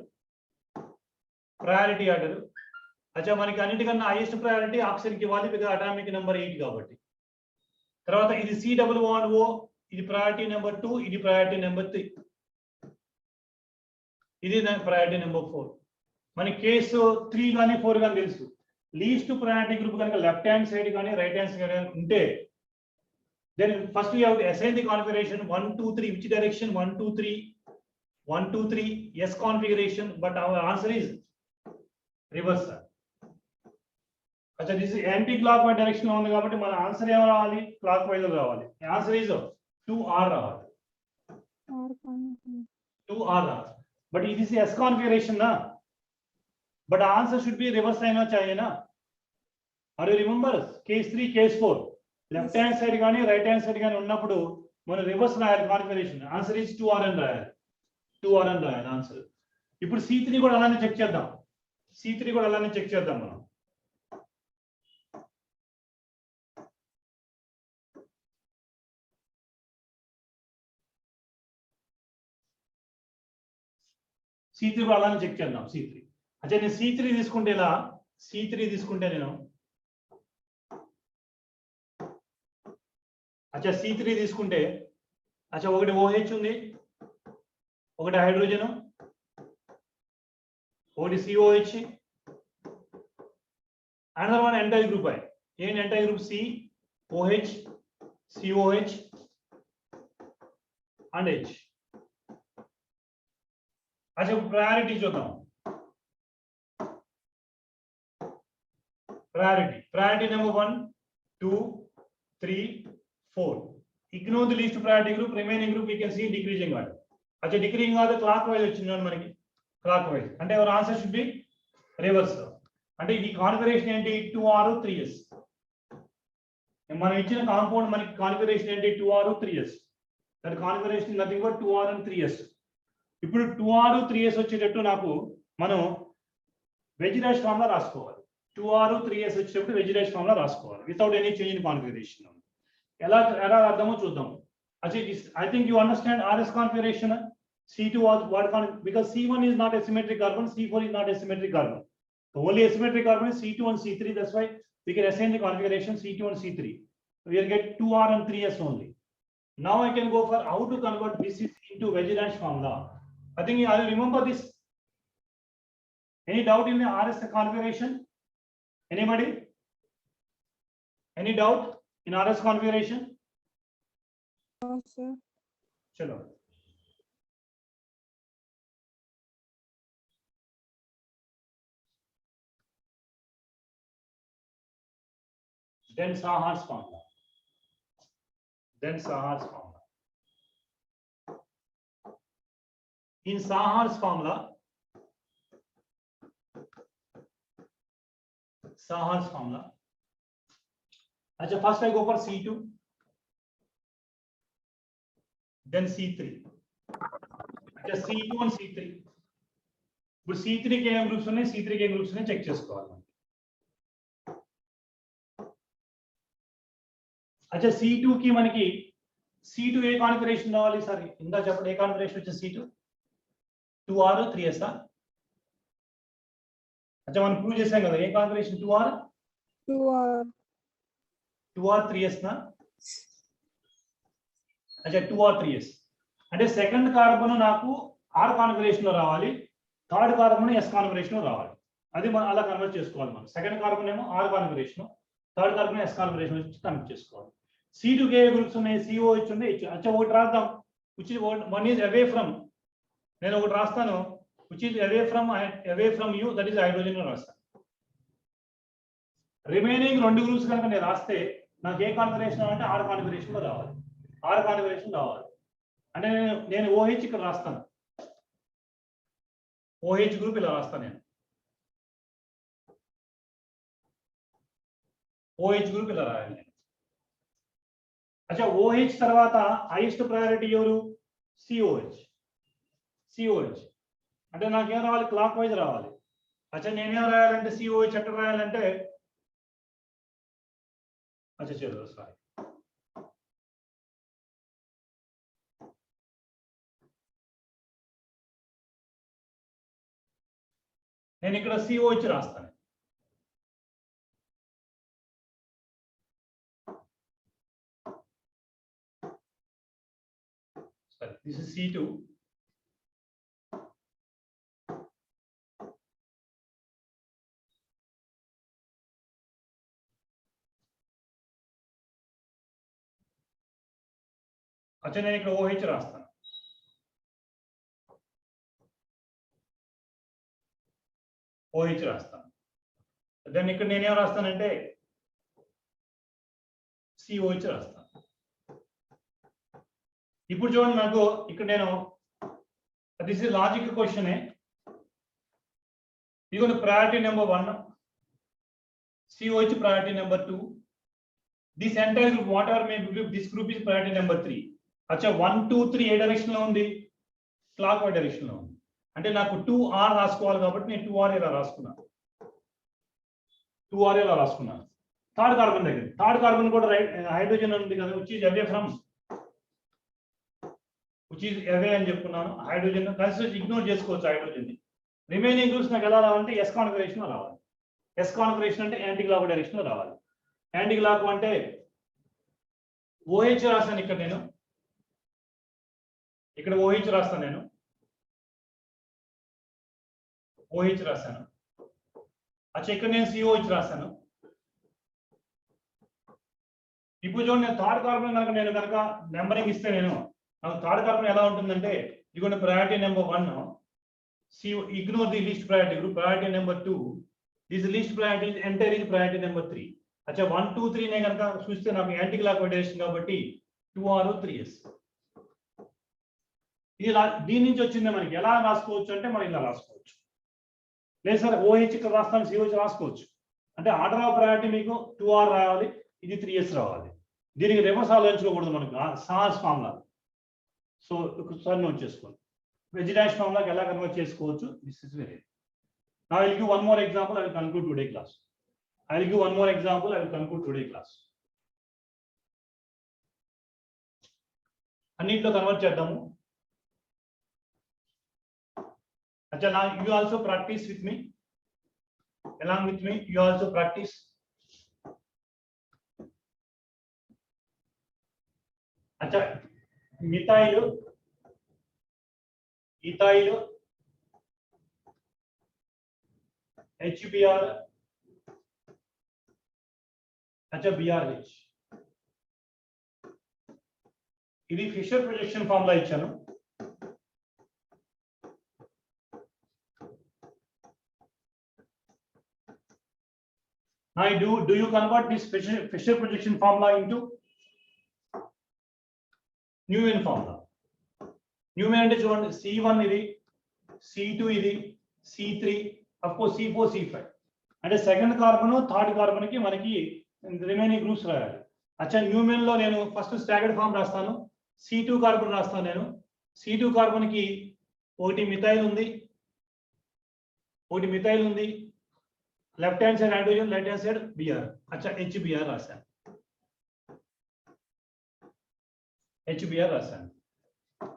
అచ్చా మనకి అన్నిటికన్నా హైయెస్ట్ ప్రయారిటీ ఆక్సిజన్కి ఇవ్వాలి, బికాజ్ అటామిక్ నెంబర్ 8 కాబట్టి. తర్వాత ఇది COO, ఇది ప్రయారిటీ నెంబర్ 2, ఇది ప్రయారిటీ నెంబర్ 3, ఇది ప్రయారిటీ నెంబర్ 4. మనకి కేసు 3 కానీ 4 కానీ తెలుసు. లీస్ట్ ప్రయారిటీ గ్రూప్ కనుక లెఫ్ట్ హ్యాండ్ సైడ్ కానీ రైట్ హ్యాండ్ సైడ్ కానీ ఉంటే then first we have to assign the configuration 1 2 3, which direction 1 2 3 1 2 3 yes configuration, but our answer is reverse. Acha this is anti clockwise direction lo undi kabatti mana answer em ravali, clockwise lo ravali. Answer is 2R ravali, 2R. But it is S configuration na, but answer should be reverse aina chahiye na. Are you remember case 3 case 4 left hand side కానీ right hand side కానీ ఉన్నప్పుడు మనం reverse రాయాలి configuration. Answer is 2R అని రాయాలి, 2R అని రాయాలి answer. ఇప్పుడు C3 కూడా అలానే చెక్ చేద్దాం. C3 కూడా అలానే చెక్ చేద్దాం మనం. C3 కూడా అలానే చెక్ చేద్దాం. C3 అంటే నేను C3 తీసుకుంటే ఇలా, C3 తీసుకుంటే నేను అచ్చా C3 తీసుకుంటే అచ్చా ఒకటి OH ఉంది, ఒకటి హైడ్రోజన్, ఒకటి COH, another one entire group है. ये entire group COH, COH and H. अच्छा प्रायोरिटी చూద్దాం. Priority number 1 2 3 4. Ignore the least priority group, remaining group we can see decreasing order. अच्छा decreasing order clockwise వచ్చింది మనకి, clockwise అంటే our answer should be reverse. అంటే ఈ కాన్ఫిగరేషన్ ఏంటి 2R 3S. మనం ఇచ్చిన కాంపౌండ్ మనకి కాన్ఫిగరేషన్ ఏంటి 2R 3S. దాని configuration nothing but 2R and 3S. ఇప్పుడు 2R 3S వచ్చేటట్టు నాకు మనం వెజ్ డాష్ ఫార్ములా రాసుకోవాలి. 2R 3S వచ్చేటప్పుడు వెజ్ డాష్ ఫార్ములా రాసుకోవాలి without any change in configuration. ఎలా అర్థమో చూద్దాం. I think you understand RS configuration. C2 was what because C1 is not a symmetric carbon, C4 is not a symmetric carbon. The only asymmetric carbon is C2 and C3. That's why we can assign the configuration C2 and C3. We will get 2R and 3S only. Now I can go for how to convert this into Weierstrass formula. I think I remember this. Any doubt in the RS configuration? Anybody? Any doubt in RS configuration? No, sir. Chalo. Then Sahar's formula. In Sahar's formula, अच्छा first I go for C2, then C3. अच्छा C2 and C3. ఇప్పుడు C3 కి ఏం groups ఉన్నాయి, C3 కి ఏం groups ఉన్నాయి check చేసుకోవాలి. अच्छा C2 కి మనకి C2 ఏ కాన్ఫిగరేషన్ రావాలి సార్? ఇందా చెప్పండి, ఏ కాన్ఫిగరేషన్ వచ్చే C2? 2R 3S. अच्छा మనం ప్రూవ్ చేసాం కదా, ఏ కాన్ఫిగరేషన్ 2R 3S నా? अच्छा 2R 3S అంటే సెకండ్ కార్బన్ నాకు R కాన్ఫిగరేషన్ లో రావాలి, థర్డ్ కార్బన్ S కాన్ఫిగరేషన్ లో రావాలి. అది మనం అలా కన్వర్ట్ చేసుకోవాలి. మనం సెకండ్ కార్బన్ ఏమో R configuration, third carbon S configuration వచ్చి కన్వర్ట్ చేసుకోవాలి. C2 కే గ్రూప్స్ ఉన్నాయి, COH ఉన్నాయి, H. अच्छा ఒకటి రాద్దాం, which is one is away from. నేను ఒకటి రాస్తాను which is away from you, that is hydrogen లో రాస్తాను. రిమైనింగ్ రెండు గ్రూప్స్ కనుక నేను రాస్తే నాకు ఏ కాన్ఫిగరేషన్ అంటే R కాన్ఫిగరేషన్ లో రావాలి, R కాన్ఫిగరేషన్ రావాలి. అంటే నేను OH ఇక్కడ రాస్తాను, OH గ్రూప్ ఇలా రాస్తాను నేను. OH గ్రూప్ ఇలా రాయాలి నేను. అచ్చా OH తర్వాత హైయెస్ట్ ప్రయారిటీ ఎవరు? COH అంటే నాకేం రావాలి? క్లాక్ వైజ్ రావాలి. అచ్చా నేనేం రాయాలంటే COH ఎక్కడ రాయాలంటే అచ్చా చలో సారీ నేను ఇక్కడ COH రాస్తాను. సరే దిస్ ఇస్ C2. అచ్చా నేను ఇక్కడ OH రాస్తాను. OH రాస్తాను. దాన్ని ఇక్కడ నేనేం రాస్తానంటే COH రాస్తాను. ఇప్పుడు చూడండి నాకు ఇక్కడ నేను దిస్ ఇస్ లాజిక్ క్వశ్చన్. ఇదిగోండి priority number 1, COH priority number 2. This entire group, whatever may be, this group is priority number 3. అచ్చా 1, 2, 3 ఏ డైరెక్షన్ లో ఉంది? క్లాక్ వైజ్ డైరెక్షన్ లో ఉంది. అంటే నాకు 2R రాసుకోవాలి కాబట్టి నేను 2R ఇలా రాసుకున్నాను. 2R ఇలా రాసుకున్నాను. థర్డ్ కార్బన్ దగ్గర, థర్డ్ కార్బన్ కూడా హైడ్రోజన్ ఉంది కదా, which is away from, which is away అని చెప్పుకున్నాను. హైడ్రోజన్ కన్సిడర్ ఇగ్నోర్ చేసుకోవచ్చు హైడ్రోజన్. రిమైనింగ్ గ్రూప్స్ నాకు ఎలా రావాలంటే S కాన్ఫిగరేషన్ లో రావాలి. S కాన్ఫిగరేషన్ అంటే యాంటీ క్లాక్ డైరెక్షన్ లో రావాలి. యాంటీ క్లాక్ అంటే OH రాస్తాను ఇక్కడ నేను, ఇక్కడ OH రాస్తాను నేను, OH రాస్తాను. అచ్చా ఇక్కడ నేను COH రాస్తాను. ఇప్పుడు చూడండి నేను థర్డ్ కార్బన్ కనుక నెంబరింగ్ ఇస్తే నేను నాకు థర్డ్ కార్బన్ ఎలా ఉంటుందంటే ఇదిగోండి priority number 1, ignore the least priority group, priority number 2, this least priority enter is priority number 3. అచ్చా 1, 2, 3 నే కనుక చూస్తే నాకు యాంటీ క్లాక్ డైరెక్షన్ కాబట్టి 2R 3S. ఇది దీని నుంచి వచ్చింది. మనకి ఎలా రాసుకోవచ్చు అంటే మనం ఇలా రాసుకోవచ్చు. లేదు సార్ OH ఇక్కడ రాస్తాను, COH రాసుకోవచ్చు. అంటే ఆర్డర్ ఆఫ్ ప్రయారిటీ మీకు 2R రావాలి, ఇది 3S రావాలి. దీనికి రివర్స్ ఆలోచించకూడదు మనకు సాస్ ఫార్ములా. సో ఒకసారి నోట్ చేసుకోండి. వెజ్ డాష్ ఫార్ములాకి ఎలా కన్వర్ట్ చేసుకోవచ్చు. This is very. Now I will give one more example. I will conclude today class. అన్నిట్లో కన్వర్ట్ చేద్దాము. అచ్చా now you also practice with me. Along with me you also practice. అచ్చా methyl, ethyl, HBr, अच्छा BRH. ఇది fissure projection formula ఇచ్చాను. Now do you convert this Fisher projection formula into Newman formula? Newman అంటే చూడండి C1 ఇది, C2 ఇది, C3, of course C4, C5. అంటే second carbon third carbon కి మనకి రిమైనింగ్ గ్రూప్స్ రాయాలి. అచ్చా న్యూమెన్ లో నేను ఫస్ట్ స్టాగర్డ్ ఫామ్ రాస్తాను. C2 కార్బన్ రాస్తాను నేను. C2 కార్బన్ కి ఒకటి మిథైల్ ఉంది, left hand side hydrogen, right hand side Br. అచ్చా HBr రాశాను.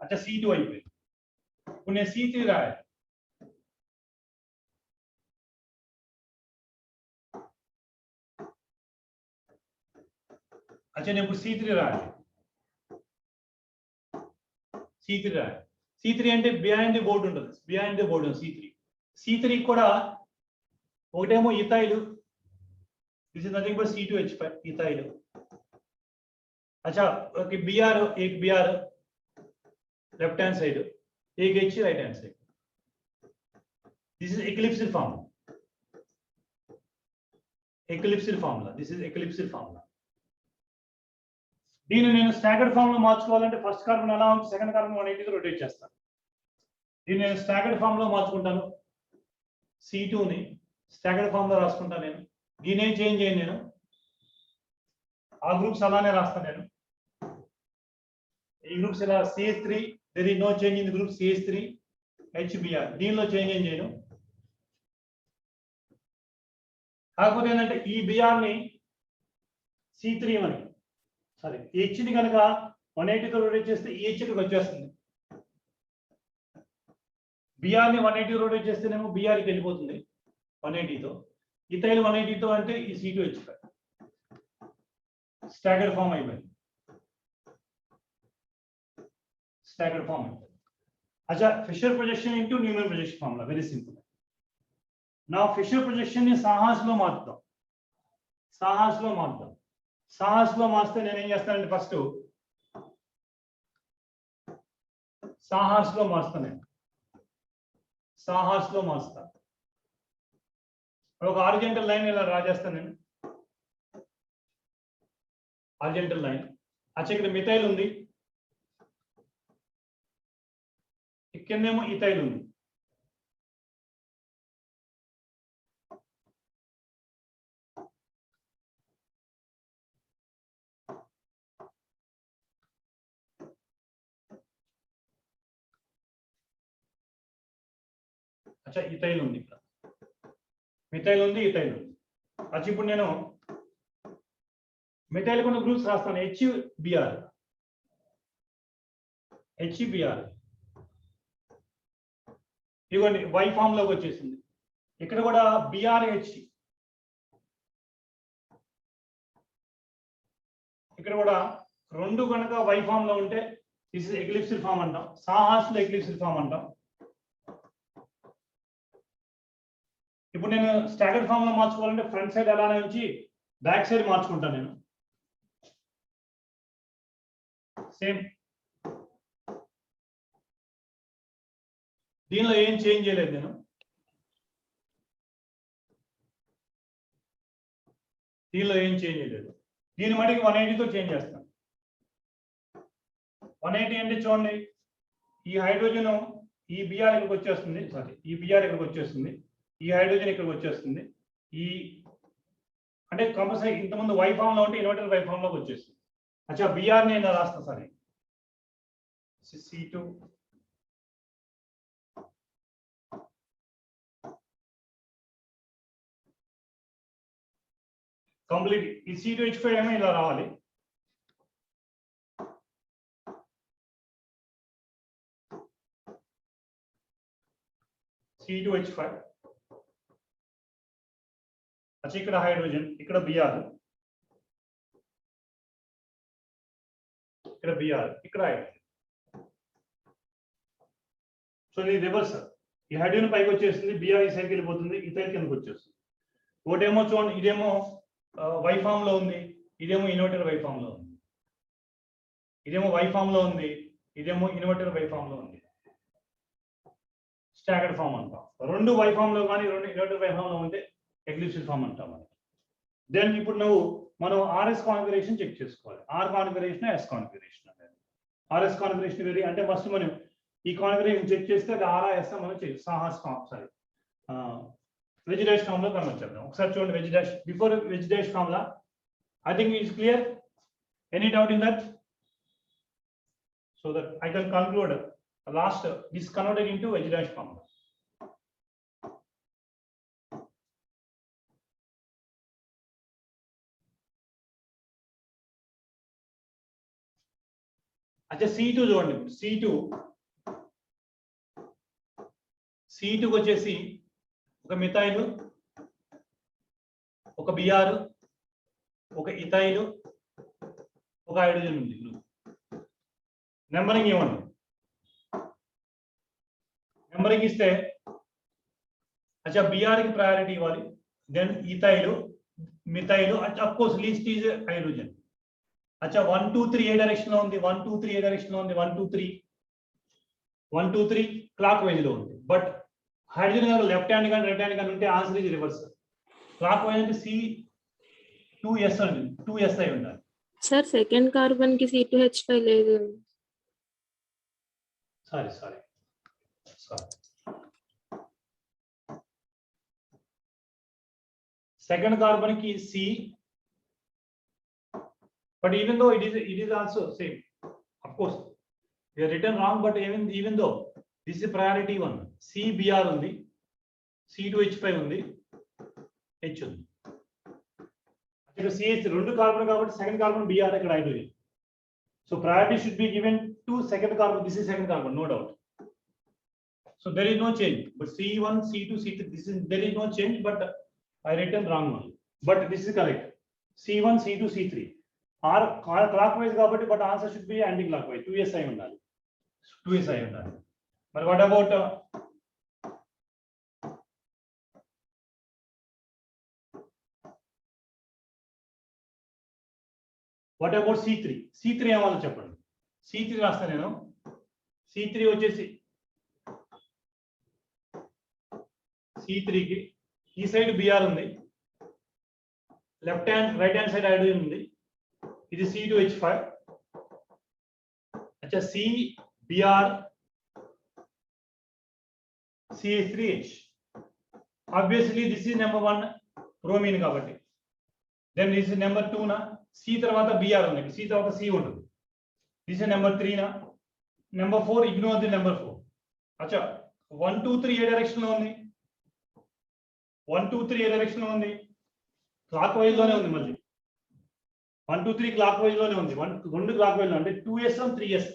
అచ్చా C2 అయిపోయింది. ఇప్పుడు నేను C3 రాయాలి. अच्छा నేను ఇప్పుడు C3 రాయాలి. C3 అంటే బిహైండ్ ది బోర్డ్ ఉంటుంది. C3 కూడా ఒకటేమో ethyl, this is nothing but C2H5 ethyl. अच्छा ओके Br, एक Br लेफ्ट हैंड साइड, एक H right hand side. This is eclipsed formula. This is eclipsed formula. దీన్ని నేను స్టాగర్డ్ ఫామ్ లో మార్చుకోవాలంటే first carbon ఎలా ఉంది, సెకండ్ కార్బన్ 180 రొటేట్ చేస్తాను. దీన్ని నేను స్టాగర్డ్ ఫామ్ లో మార్చుకుంటాను. C2 ని స్టాగర్డ్ ఫామ్ లో రాసుకుంటాను నేను. దీన్ని ఏం చేంజ్ చేయను నేను. ఆ గ్రూప్స్ అలానే రాస్తాను నేను. ఈ గ్రూప్స్ ఇలా CH3 there is no change in the group CH3 HBr, దీనిలో చేంజ్ ఏం చేయను. కాకపోతే ఏంటంటే ఈ Br ని C3 అని సారీ H ని కనుక 180 తో రొటేట్ చేస్తే ఈ H ఇక్కడికి వచ్చేస్తుంది. Br ని 180 రొటేట్ చేస్తేనేమో Br కి వెళ్ళిపోతుంది 180 తో. ఇథైల్ 180 తో అంటే ఈ C2H5 స్టాగర్డ్ ఫామ్ అయిపోయింది. Staggered form. अच्छा, Fisher projection into Newman projection formula, very simple. Now Fisher projection is Sahas law marta. Sahas law marta. Sahas law master nenu em chestanu first Sahas law master ne. Sahas law master. Oka horizontal line ila draw chestanu nenu. Horizontal line. Acha ikkada methyl undi. ఇక్కడనేమో ethyl ఉంది. అచ్చా ethyl ఉంది, ఇక్కడ methyl ఉంది, ethyl ఉంది. అచ్చా ఇప్పుడు నేను మిథైల్ కొన్ని గ్రూప్స్ రాస్తాను. HBr ఇవ్వండి Y ఫామ్ లోకి వచ్చేసింది. ఇక్కడ కూడా BrH, ఇక్కడ కూడా రెండు కనుక Y ఫామ్ లో ఉంటే దిస్ ఇస్ ఎక్లిప్సిల్ ఫామ్ అంటాం. సాహాస్ లో ఎక్లిప్సిల్ ఫామ్ అంటాం. ఇప్పుడు నేను స్టాగర్డ్ ఫామ్ లో మార్చుకోవాలంటే ఫ్రంట్ సైడ్ అలానే ఉంచి బ్యాక్ సైడ్ మార్చుకుంటాను నేను. సేమ్ దీనిలో ఏం చేంజ్ చేయలేదు నేను. దీనిలో ఏం చేంజ్ చేయలేదు. దీని మటుకు 180 తో చేంజ్ చేస్తాను. 180 అంటే చూడండి, ఈ హైడ్రోజన్ ఈ Br ఇక్కడికి వచ్చేస్తుంది, సారీ ఈ Br ఇక్కడికి వచ్చేస్తుంది, ఈ హైడ్రోజన్ ఇక్కడికి వచ్చేస్తుంది. ఈ అంటే కంపల్సరీ ఇంతకుముందు Y ఫామ్ లో ఉంటే ఇన్వర్టర్ Y ఫామ్ లోకి వచ్చేస్తుంది. అచ్చా Br నేను రాస్తా, సారీ C2 కంప్లీట్. ఈ C2H5 ఏమో ఇలా రావాలి. C2H5 అచ్చా ఇక్కడ హైడ్రోజన్, ఇక్కడ Br, ఇక్కడ Br, ఇక్కడ హైడ్రోజన్. సో ఇది రివర్స్. ఈ హైడ్రోజన్ పైకి వచ్చేస్తుంది, Br ఈ సైడ్కి వెళ్ళిపోతుంది, ఇథైల్ కిందకి వచ్చేస్తుంది. ఒకటేమో చూడండి, ఇదేమో Y ఫామ్ లో ఉంది, ఇదేమో ఇన్వర్టర్ Y ఫామ్ లో ఉంది. ఇదేమో Y ఫామ్ లో ఉంది, ఇదేమో ఇన్వర్టర్ Y ఫామ్ లో ఉంది. స్టాగర్డ్ ఫామ్ అంటాం. రెండు Y ఫామ్ లో కానీ రెండు ఇన్వర్టర్ Y ఫామ్ లో ఉంటే ఎక్లిప్సిల్ ఫామ్ అంటాం. దెన్ ఇప్పుడు మనం RS కాన్ఫిగరేషన్ చెక్ చేసుకోవాలి. R కాన్ఫిగరేషన్, S కాన్ఫిగరేషన్ అనేది. RS కాన్ఫిగరేషన్ వేరే అంటే ఫస్ట్ మనం ఈ కాన్ఫిగరేషన్ చెక్ చేస్తే అది RS మనం సాహాస్ form, sorry wedge dash form లో కన్వర్ట్ చేద్దాం. ఒకసారి చూడండి wedge dash, before wedge dash formula. I think it's clear. Any doubt in that? So that I can conclude last this converted into wedge dash formula. అచ్చా C2 చూడండి. C2 వచ్చేసి ఒక methyl, ఒక Br, ఒక ethyl, ఒక hydrogen ఉంది. Numbering ఇవ్వండి. Numbering ఇస్తే అచ్చా Br కి ప్రయారిటీ ఇవ్వాలి, then ethyl, methyl, of course least is hydrogen. అచ్చా 1 2 3 ఏ డైరెక్షన్ లో ఉంది, 1 2 3 ఏ డైరెక్షన్ లో ఉంది, 1 2 3 క్లాక్ వైజ్ లో ఉంది. బట్ హైడ్రోజన్ గారు లెఫ్ట్ హ్యాండ్ కానీ రైట్ హ్యాండ్ కానీ ఉంటే ఆన్సర్ ఇది రివర్స్. క్లాక్ వైజ్ అంటే C2S అండి, 2S అయి ఉండాలి. సార్ సెకండ్ కార్బన్ కి C2H5 లేదు. సారీ సెకండ్ కార్బన్ కి But even though it is also same, of course, we are written wrong, but even though this is priority one, CBr only, C2H5 only, H only. CH రెండు carbon కాబట్టి second carbon Br ఇక్కడ hydrogen. So priority should be given to second carbon. This is second carbon, no doubt. So there is no change. But C1, C2, C3, there is no change. But I written wrong one. But this is correct. C1, C2, C3 are clockwise కాబట్టి, but answer should be anti-clockwise. 2s అయి ఉండాలి. 2s అయి ఉండాలి. But what about C3? C3 ఏమో చెప్పండి. C3 రాస్తా నేను. C3 వచ్చేసి C3 కి ఈ సైడ్ Br ఉంది, left hand right hand side hydrogen ఉంది. ఇది C2H5. అచ్చా CBr CH3H. Obviously this is number 1 bromine కాబట్టి. Then this is number 2 నా C తర్వాత Br ఉంది, C తర్వాత C ఉంటుంది. This is number 3 నా. Number 4 ignore the number 4. అచ్చా 1 2 3 ఏ డైరెక్షన్ లో ఉంది? 1 2 3 ఏ డైరెక్షన్ లో ఉంది? క్లాక్ వైజ్ లోనే ఉంది. మళ్ళీ 1 2 3 క్లాక్ వైజ్ లోనే ఉంది. 2 క్లాక్ వైజ్ లో అంటే 2s 3s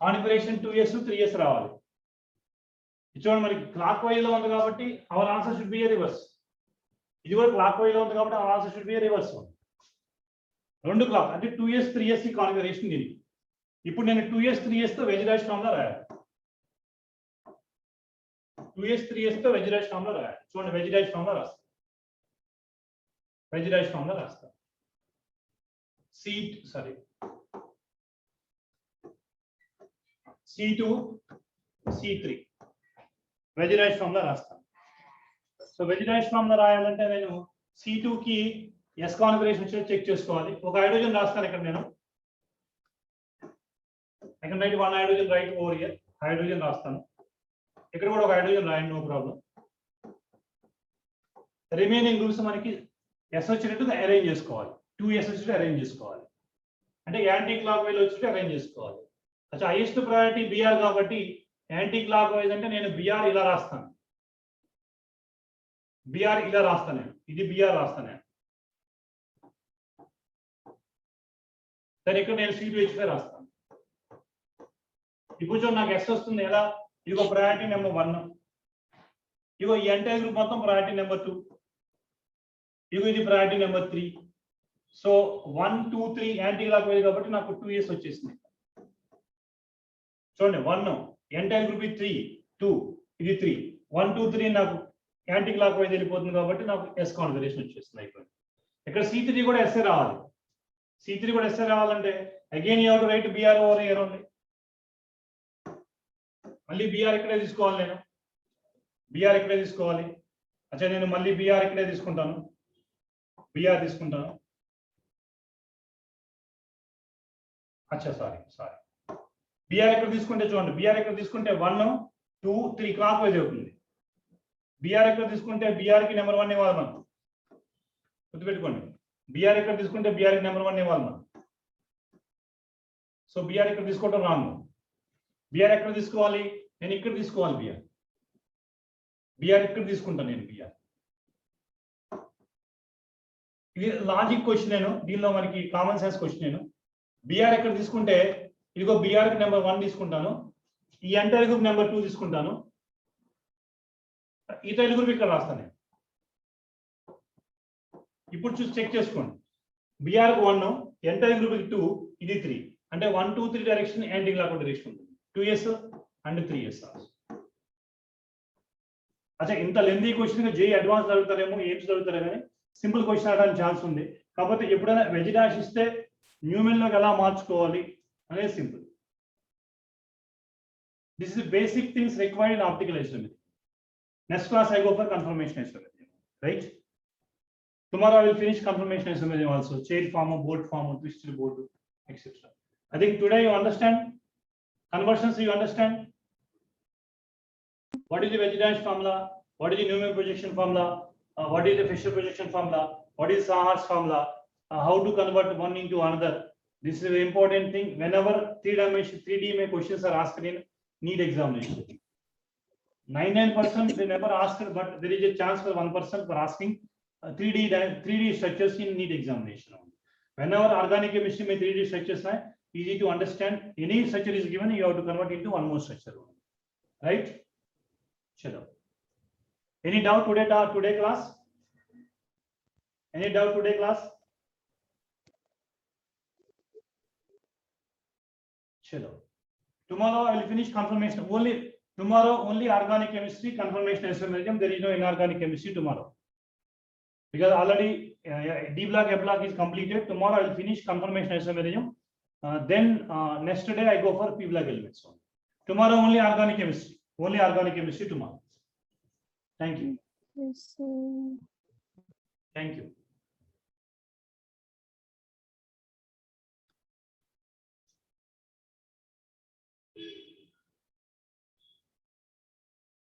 configuration 2s 3s రావాలి. చూడండి మరి క్లాక్ వైజ్ లో ఉంది కాబట్టి our answer should be A reverse. ఇది కూడా క్లాక్ వైజ్ లో ఉంది కాబట్టి our answer should be A reverse. 2 clock అంటే 2s 3s ఈ కాన్ఫిగరేషన్ దీనికి. ఇప్పుడు నేను 2s 3s తో వెజ్ డాష్ ఫామ్ లో రాయాలి. 2s 3s తో వెజ్ డాష్ ఫామ్ లో రాయాలి. చూడండి వెజ్ డాష్ ఫామ్ లో రాస్తా. వెజ్ డాష్ ఫామ్ లో రాస్తా. C2 C3 veg dash form లో రాస్తా. సో వెజ్ డాష్ ఫామ్ లో రాయాలంటే నేను C2 కి S కాన్ఫిగరేషన్ వచ్చి చెక్ చేసుకోవాలి. ఒక హైడ్రోజన్ రాస్తాను ఇక్కడ నేను. I can write one hydrogen right over here. Hydrogen రాస్తాను. ఇక్కడ కూడా ఒక హైడ్రోజన్ రాయండి, నో ప్రాబ్లం. రిమైనింగ్ గ్రూప్స్ మనకి S వచ్చేటట్టుగా అరేంజ్ చేసుకోవాలి. 2s వచ్చేటట్టు అరేంజ్ చేసుకోవాలి. అంటే యాంటీ క్లాక్ వైజ్ వచ్చేటట్టు అరేంజ్ చేసుకోవాలి. అచ్చా హైయెస్ట్ ప్రయారిటీ Br కాబట్టి యాంటీ క్లాక్ వైజ్ అంటే నేను Br ఇలా రాస్తాను. Br ఇలా రాస్తాను నేను. ఇది Br రాస్తాను నేను. దాని ఇక్కడ నేను C2H5 రాస్తాను. ఇప్పుడు చూడండి నాకు S వస్తుంది ఎలా? ఇదిగో ప్రయారిటీ నెంబర్ 1, ఇగో ఈ ఎంటైర్ గ్రూప్ మొత్తం ప్రయారిటీ నెంబర్ 2, ఇగో ఇది priority number 3. So 1 2 3 anti clock wise కాబట్టి నాకు 2s వచ్చేసింది. చూడండి 1 ఎంటైర్ గ్రూప్ 3 2 ఇది 3 1 2 3 నాకు యాంటీ క్లాక్ వైజ్ వెళ్ళిపోతుంది కాబట్టి నాకు S కాన్ఫిగరేషన్ వచ్చేస్తుంది. అయిపోయింది. ఇక్కడ C3 కూడా S రావాలి. C3 కూడా S రావాలంటే again you have to right Br over here only. మళ్ళీ Br ఇక్కడే తీసుకోవాలి నేను. Br ఇక్కడే తీసుకోవాలి. అచ్చా నేను మళ్ళీ Br ఇక్కడే తీసుకుంటాను. Br తీసుకుంటాను. అచ్చా సారీ Br ఇక్కడ తీసుకుంటే చూడండి, Br ఇక్కడ తీసుకుంటే 1 2 3 క్లాక్ వైజ్ అవుతుంది. Br ఇక్కడ తీసుకుంటే Br కి నెంబర్ 1 ఇవ్వాలి మనం. గుర్తుపెట్టుకోండి, Br ఇక్కడ తీసుకుంటే Br కి నెంబర్ 1 ఇవ్వాలి మనం. సో Br ఇక్కడ తీసుకోవడం రాంగ్. Br ఎక్కడ తీసుకోవాలి? నేను ఇక్కడ తీసుకోవాలి. Br ఇక్కడ తీసుకుంటాను నేను. Br ఇది లాజిక్ క్వశ్చన్ నేను, దీనిలో మనకి కామన్ సెన్స్ క్వశ్చన్ నేను. Br ఎక్కడ తీసుకుంటే ఇదిగో Br కి నెంబర్ 1 తీసుకుంటాను, ఈ ఎంటైర్ గ్రూప్ నెంబర్ 2 తీసుకుంటాను, ఈ ఎంటైర్ గ్రూప్ ఇక్కడ రాస్తాను నేను. ఇప్పుడు చూసి చెక్ చేసుకోండి. Br కి 1 ఎంటైర్ గ్రూప్ కి 2 ఇది 3 అంటే 1 2 3 డైరెక్షన్ యాంటీ క్లాక్ డైరెక్షన్ ఉంటుంది. 2s and 3s. అచ్చా ఇంత లెందీ క్వశ్చన్ జే అడ్వాన్స్ చదువుతారేమో, ఏమ్స్ చదువుతారేమో కానీ సింపుల్ క్వశ్చన్ అడగడానికి ఛాన్స్ ఉంది. కాకపోతే ఎప్పుడైనా వెజ్ డాష్ ఇస్తే న్యూమెన్లోకి ఎలా మార్చుకోవాలి అనేది simple. This is basic things required in optical isometry. Next class I go for confirmation isometry, right? Tomorrow I will finish confirmation isometry also, chain form, board form, twisted board, etc. I think today you understand conversions. You understand what is the wedge dash formula, what is the Newman projection formula, what is the Fisher projection formula, what is Sahar's formula, how to convert one into another. This is an important thing. Whenever 3D mein questions are asked in NEET examination, 99% they never ask, but there is a chance for 1% for asking 3D structures in NEET examination. Whenever organic chemistry mein 3D structures are easy to understand, any structure is given, you have to convert into one more structure, right? Chalo. Any doubt today class? Any doubt today class? Chalo. Tomorrow I will finish confirmation. Tomorrow only organic chemistry, confirmation isomerism. There is no inorganic chemistry tomorrow. Because already D block, F block is completed. Tomorrow I will finish confirmation isomerism. Then next day I go for P block elements. Tomorrow only organic chemistry. Only organic chemistry tomorrow. Thank you. Yes, sir. Thank you.